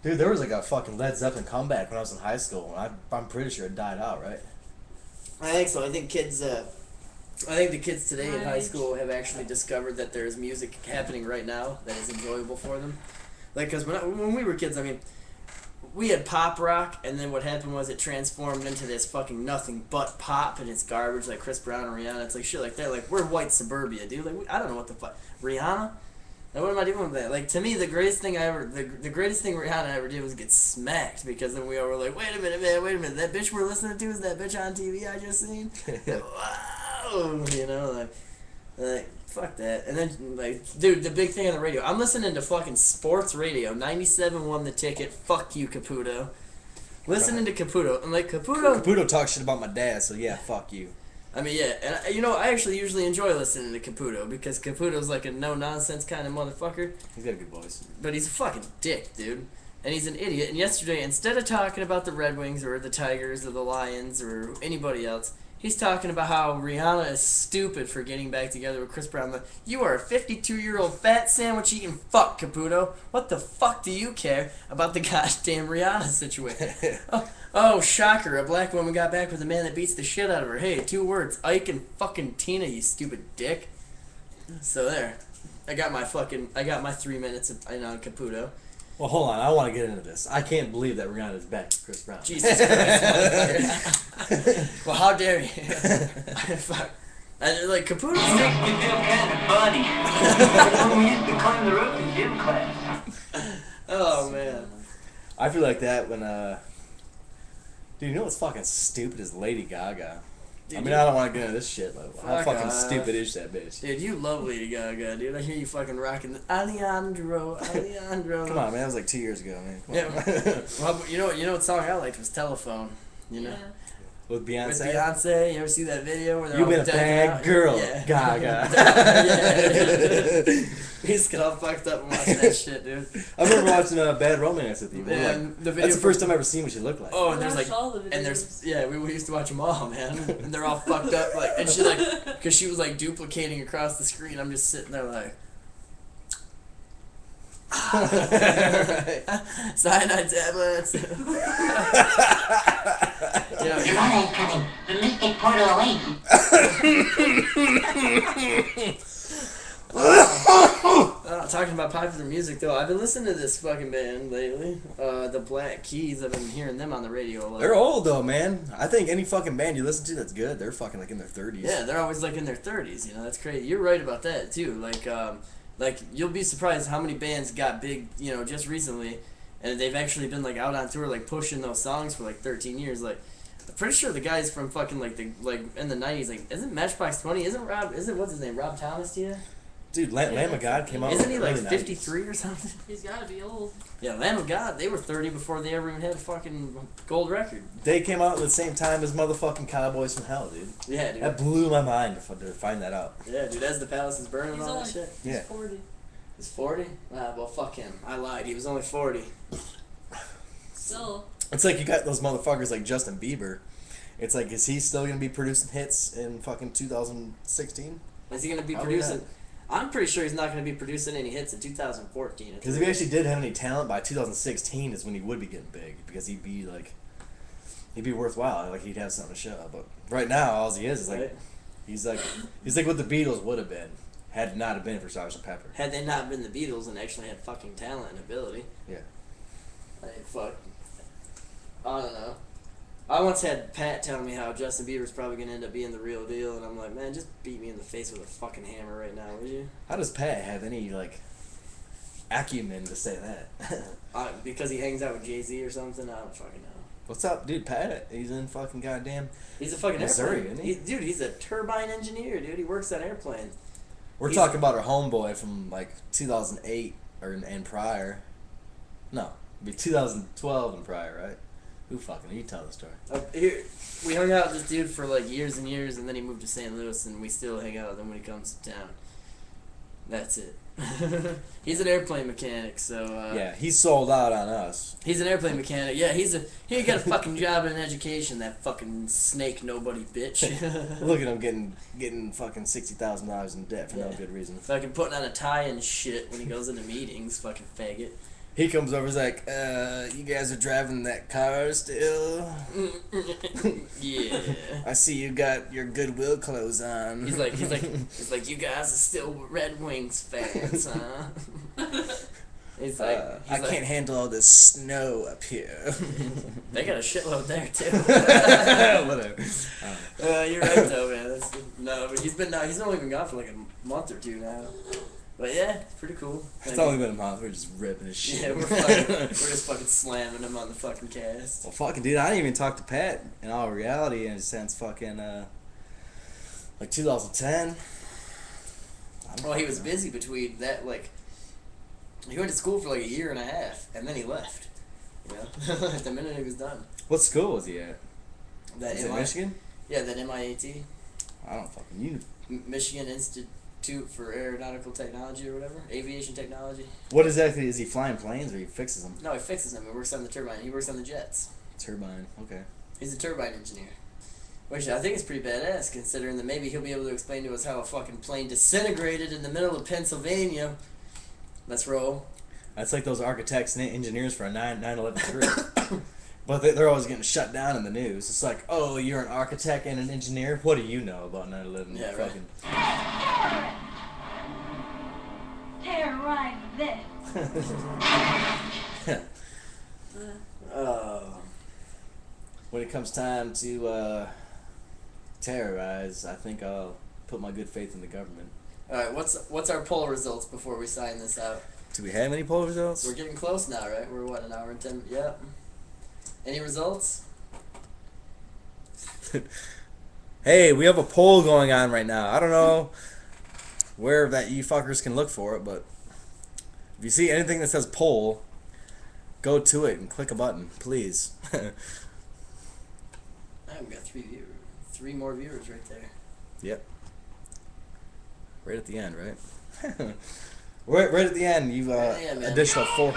Dude, there was like a fucking Led Zeppelin comeback when I was in high school, and I'm pretty sure it died out, right? I think so. I think the kids today in high Right. school have actually discovered that there is music happening right now that is enjoyable for them. Like, because when we were kids, I mean, we had pop rock, and then what happened was it transformed into this fucking nothing but pop, and it's garbage, like Chris Brown and Rihanna. It's like shit like that. Like, we're white suburbia, dude. Like, I don't know what the fuck. Rihanna? Like, what am I doing with that? Like, to me, the greatest thing Rihanna ever did was get smacked, because then we all were like, wait a minute, man, that bitch we're listening to is that bitch on TV I just seen? Wow, you know, like, fuck that. And then, like, dude, the big thing on the radio, I'm listening to fucking sports radio. 97 won the ticket. Fuck you, Caputo. Listening to Caputo. I'm like, Caputo. Caputo talks shit about my dad, so yeah, fuck you. I mean, yeah, and you know, I actually usually enjoy listening to Caputo because Caputo's like a no-nonsense kind of motherfucker. He's got a good voice. But he's a fucking dick, dude. And he's an idiot. And yesterday, instead of talking about the Red Wings or the Tigers or the Lions or anybody else, he's talking about how Rihanna is stupid for getting back together with Chris Brown. Like, you are a 52-year-old fat sandwich-eating fuck, Caputo. What the fuck do you care about the goddamn Rihanna situation? Oh, shocker. A black woman got back with a man that beats the shit out of her. Hey, 2 words. Ike and fucking Tina, you stupid dick. So there. I got my 3 minutes of on Caputo. Well, hold on. I want to get into this. I can't believe that Rihanna's back to Chris Brown. Jesus Christ, motherfucker. Well, how dare you? Fuck. And, like, Caputo's You make me feel kind of funny. When we used to climb the roof in gym class. Oh, man. I feel like that when, dude, you know what's fucking stupid is Lady Gaga. Dude, I mean, I don't want to get into this shit, but how Fuck fucking off. stupid is that bitch? Dude, you love Lady Gaga, dude. I hear you fucking rocking the Alejandro. Come on, man. That was like 2 years ago, man. Come on. Yeah. Well, you know what song I liked was Telephone. You know? Yeah. With Beyonce? With Beyonce. You ever see that video where they're You've all been a decking bad out? girl, Yeah. Gaga. Yeah. We just get all fucked up and watch that shit, dude. I remember watching Bad Romance with you. Yeah, Like, the video that's the for- first time I ever seen what she looked like. Oh, and I there's watched like, all the and there's, videos. yeah, we used to watch them all, man. And they're all fucked up, like, and she like, because she was like duplicating across the screen. I'm just sitting there like, Cyanide tablets. Yeah. Your mother is coming. The mystic portal awaits. Talking about popular music though, I've been listening to this fucking band lately. The Black Keys. I've been hearing them on the radio a lot. They're old though, man. I think any fucking band you listen to that's good, they're fucking like in their 30s. Yeah, they're always like in their 30s. You know, that's crazy. You're right about that too. Like you'll be surprised how many bands got big, you know, just recently, and they've actually been like out on tour, like pushing those songs for like 13 years. Like, I'm pretty sure the guys from fucking like in the 90s, like isn't Matchbox 20? Isn't what's his name? Rob Thomas to you? Dude, Lamb of God came out. Isn't in he the like early 53 or something? He's gotta be old. Yeah, Lamb of God. They were 30 before they ever even had a fucking gold record. 90s. They came out at the same time as motherfucking Cowboys from Hell, dude. Yeah, dude. That blew my mind to find that out. Yeah, dude. As the Palace is burning and He's all that only shit. he's Yeah. 40. He's 40? Ah, well, fuck him. I lied. He was only 40. Still. It's like you got those motherfuckers like Justin Bieber. It's like, is he still gonna be producing hits in fucking 2016? Is he gonna be Probably producing? I'm pretty sure he's not gonna be producing any hits in 2014. Because if he actually did have any talent by 2016 is when he would be getting big, because he'd be worthwhile, like he'd have something to show. But right now, all he is like Right. he's like what the Beatles would have been had it not have been for Sgt. Pepper. Had they not been the Beatles and actually had fucking talent and ability. Yeah. Like, fuck. I don't know. I once had Pat tell me how Justin Bieber's probably gonna end up being the real deal, and I'm like, man, just beat me in the face with a fucking hammer right now, would you? How does Pat have any like acumen to say that? Because he hangs out with Jay-Z or something? I don't fucking know. What's up, dude? Pat? He's in fucking goddamn. He's a fucking Missouri, airplane. isn't he? Dude, he's a turbine engineer, dude. He works on airplanes. We're He's- talking about our homeboy from like 2008 and prior. No, it'd be 2012 and prior, right? Who fucking? You tell the story. Here, we hung out with this dude for like years and years, and then he moved to St. Louis, and we still hang out with him when he comes to town. That's it. He's an airplane mechanic, so Yeah, he's sold out on us. he's an airplane mechanic. Yeah, he ain't got a fucking job in education. That fucking snake nobody bitch. Look at him getting fucking $60,000 in debt for no Yeah. good reason. Fucking putting on a tie and shit when he goes into meetings. Fucking faggot. He comes over, he's like, you guys are driving that car still? Yeah. I see you got your Goodwill clothes on. He's like, you guys are still Red Wings fans, huh? He's like, I can't handle all this snow up here. They got a shitload there too. Whatever. You're right though, man. But he's only been gone for like a month or two now. But yeah, it's pretty cool. It's only been a month. We're just ripping his shit. Yeah, we're just fucking slamming him on the fucking cast. Well, fucking dude, I didn't even talk to Pat in all reality and since fucking like 2010. Well, he was busy between that, like, he went to school for like a year and a half, and then he left. You know, the minute he was done. What school was he at? That Is it Michigan? Yeah, that MIAT, I don't fucking you. Michigan Institute for Aeronautical Technology or whatever, aviation technology. What exactly is he flying planes or he fixes them? No, he fixes them. He works on the turbine. He works on the jets. Turbine. Okay. He's a turbine engineer. Which I think is pretty badass, considering that maybe he'll be able to explain to us how a fucking plane disintegrated in the middle of Pennsylvania. Let's roll. That's like those architects and engineers for a 9/11 But they're always getting shut down in the news. It's like, oh, you're an architect and an engineer? What do you know about 9/11? Yeah, fucking... Terrorize this. When it comes time to terrorize, I think I'll put my good faith in the government. Alright, what's our poll results before we sign this out? Do we have any poll results? We're getting close now, right? We're what, an hour and 10? Yep. Any results? Hey, we have a poll going on right now. I don't know where that you fuckers can look for it, but if you see anything that says poll, go to it and click a button, please. I've got 3 viewers. 3 more viewers right there. Yep. Right at the end, right? right at the end, you've Yeah, man. additional 4.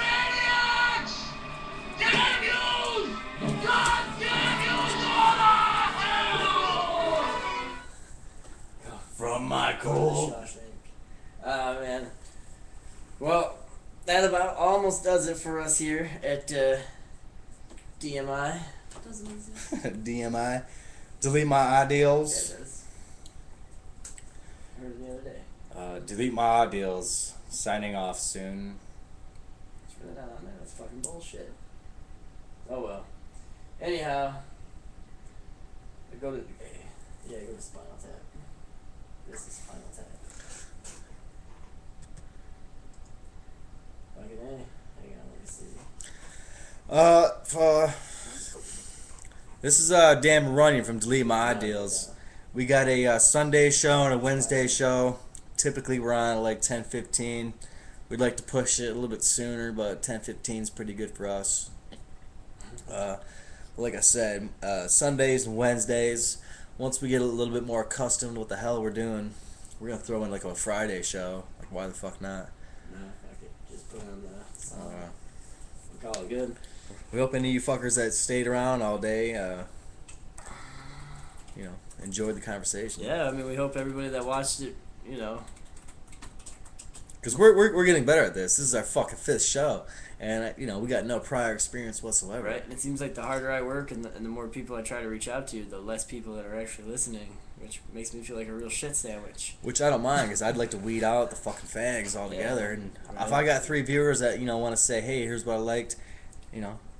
From my cold. Man. Well, that about almost does it for us here at DMI. Doesn't exist. DMI. Delete my Yeah, ideals. it does. I heard it the other day. Delete my ideals. Signing off soon. It's really not on there. That's fucking bullshit. Oh well. Anyhow, go to Spinal Tap. This is Spinal Tap. Fucking A. Hang on, let me see. This is Dan Runyon from Delete My Ideals. We got a Sunday show and a Wednesday show. Typically we're on at like 10:15. We'd like to push it a little bit sooner, but 10:15 is pretty good for us. Like I said, Sundays and Wednesdays. Once we get a little bit more accustomed to what the hell we're doing, we're gonna throw in like a Friday show. Like, why the fuck not? No, fuck it. Just put on the song. We'll call it good. We hope any of you fuckers that stayed around all day, enjoyed the conversation. Yeah, I mean, we hope everybody that watched it, Because we're getting better at this. This is our fucking 5th show. And, we got no prior experience whatsoever. right? And it seems like the harder I work and the more people I try to reach out to, the less people that are actually listening, which makes me feel like a real shit sandwich. Which I don't mind, because I'd like to weed out the fucking fags altogether. And Right. if I got 3 viewers that, want to say, hey, here's what I liked,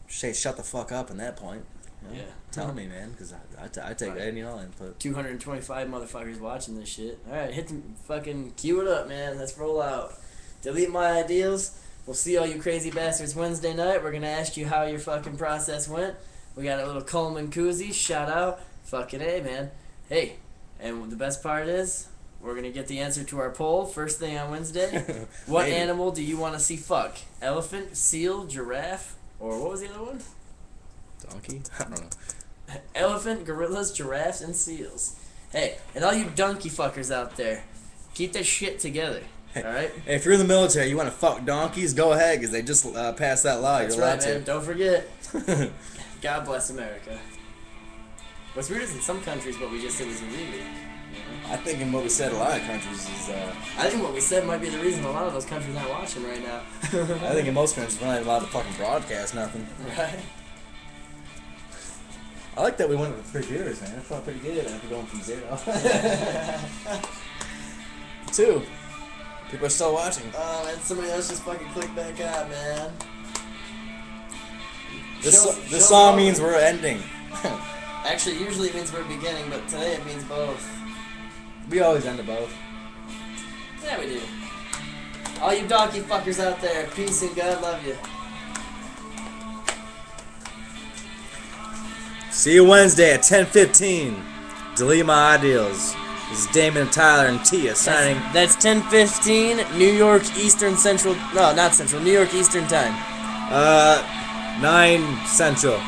say shut the fuck up in that point. Yeah. Tell me, man, because I take any and all input. 225 motherfuckers watching this shit. Alright, hit the fucking cue it up, man. Let's roll out. Delete my ideals. We'll see all you crazy bastards Wednesday night. We're gonna ask you how your fucking process went. We got a little Coleman koozie. Shout out. Fucking A, man. Hey, and the best part is, we're gonna get the answer to our poll first thing on Wednesday. What Maybe. animal do you want to see fuck? Elephant, seal, giraffe, or what was the other one? Donkey? I don't know. Elephant, gorillas, giraffes, and seals. Hey, and all you donkey fuckers out there, keep that shit together. Alright? Hey, if you're in the military, you want to fuck donkeys, go ahead, because they just passed that law. That's You're allowed right, man. Don't forget. God bless America. What's weird is in some countries what we just did was illegal. I think in what we said, a lot of countries is. I think what we said might be the reason a lot of those countries aren't watching right now. I think in most countries we're not allowed to fucking broadcast nothing. Right? I like that we went with 3 viewers, man. I felt pretty good after going from 0. 2. People are still watching. Oh man, somebody else just fucking click back out, man. This Show song me. means we're ending. Actually, usually it means we're beginning, but today it means both. We always end to both. Yeah, we do. All you donkey fuckers out there, peace and God love you. See you Wednesday at 10:15. Delete my ideals. This is Damon and Tyler and Tia signing. That's 10:15 New York Eastern Central. No, not Central. New York Eastern time. 9 Central.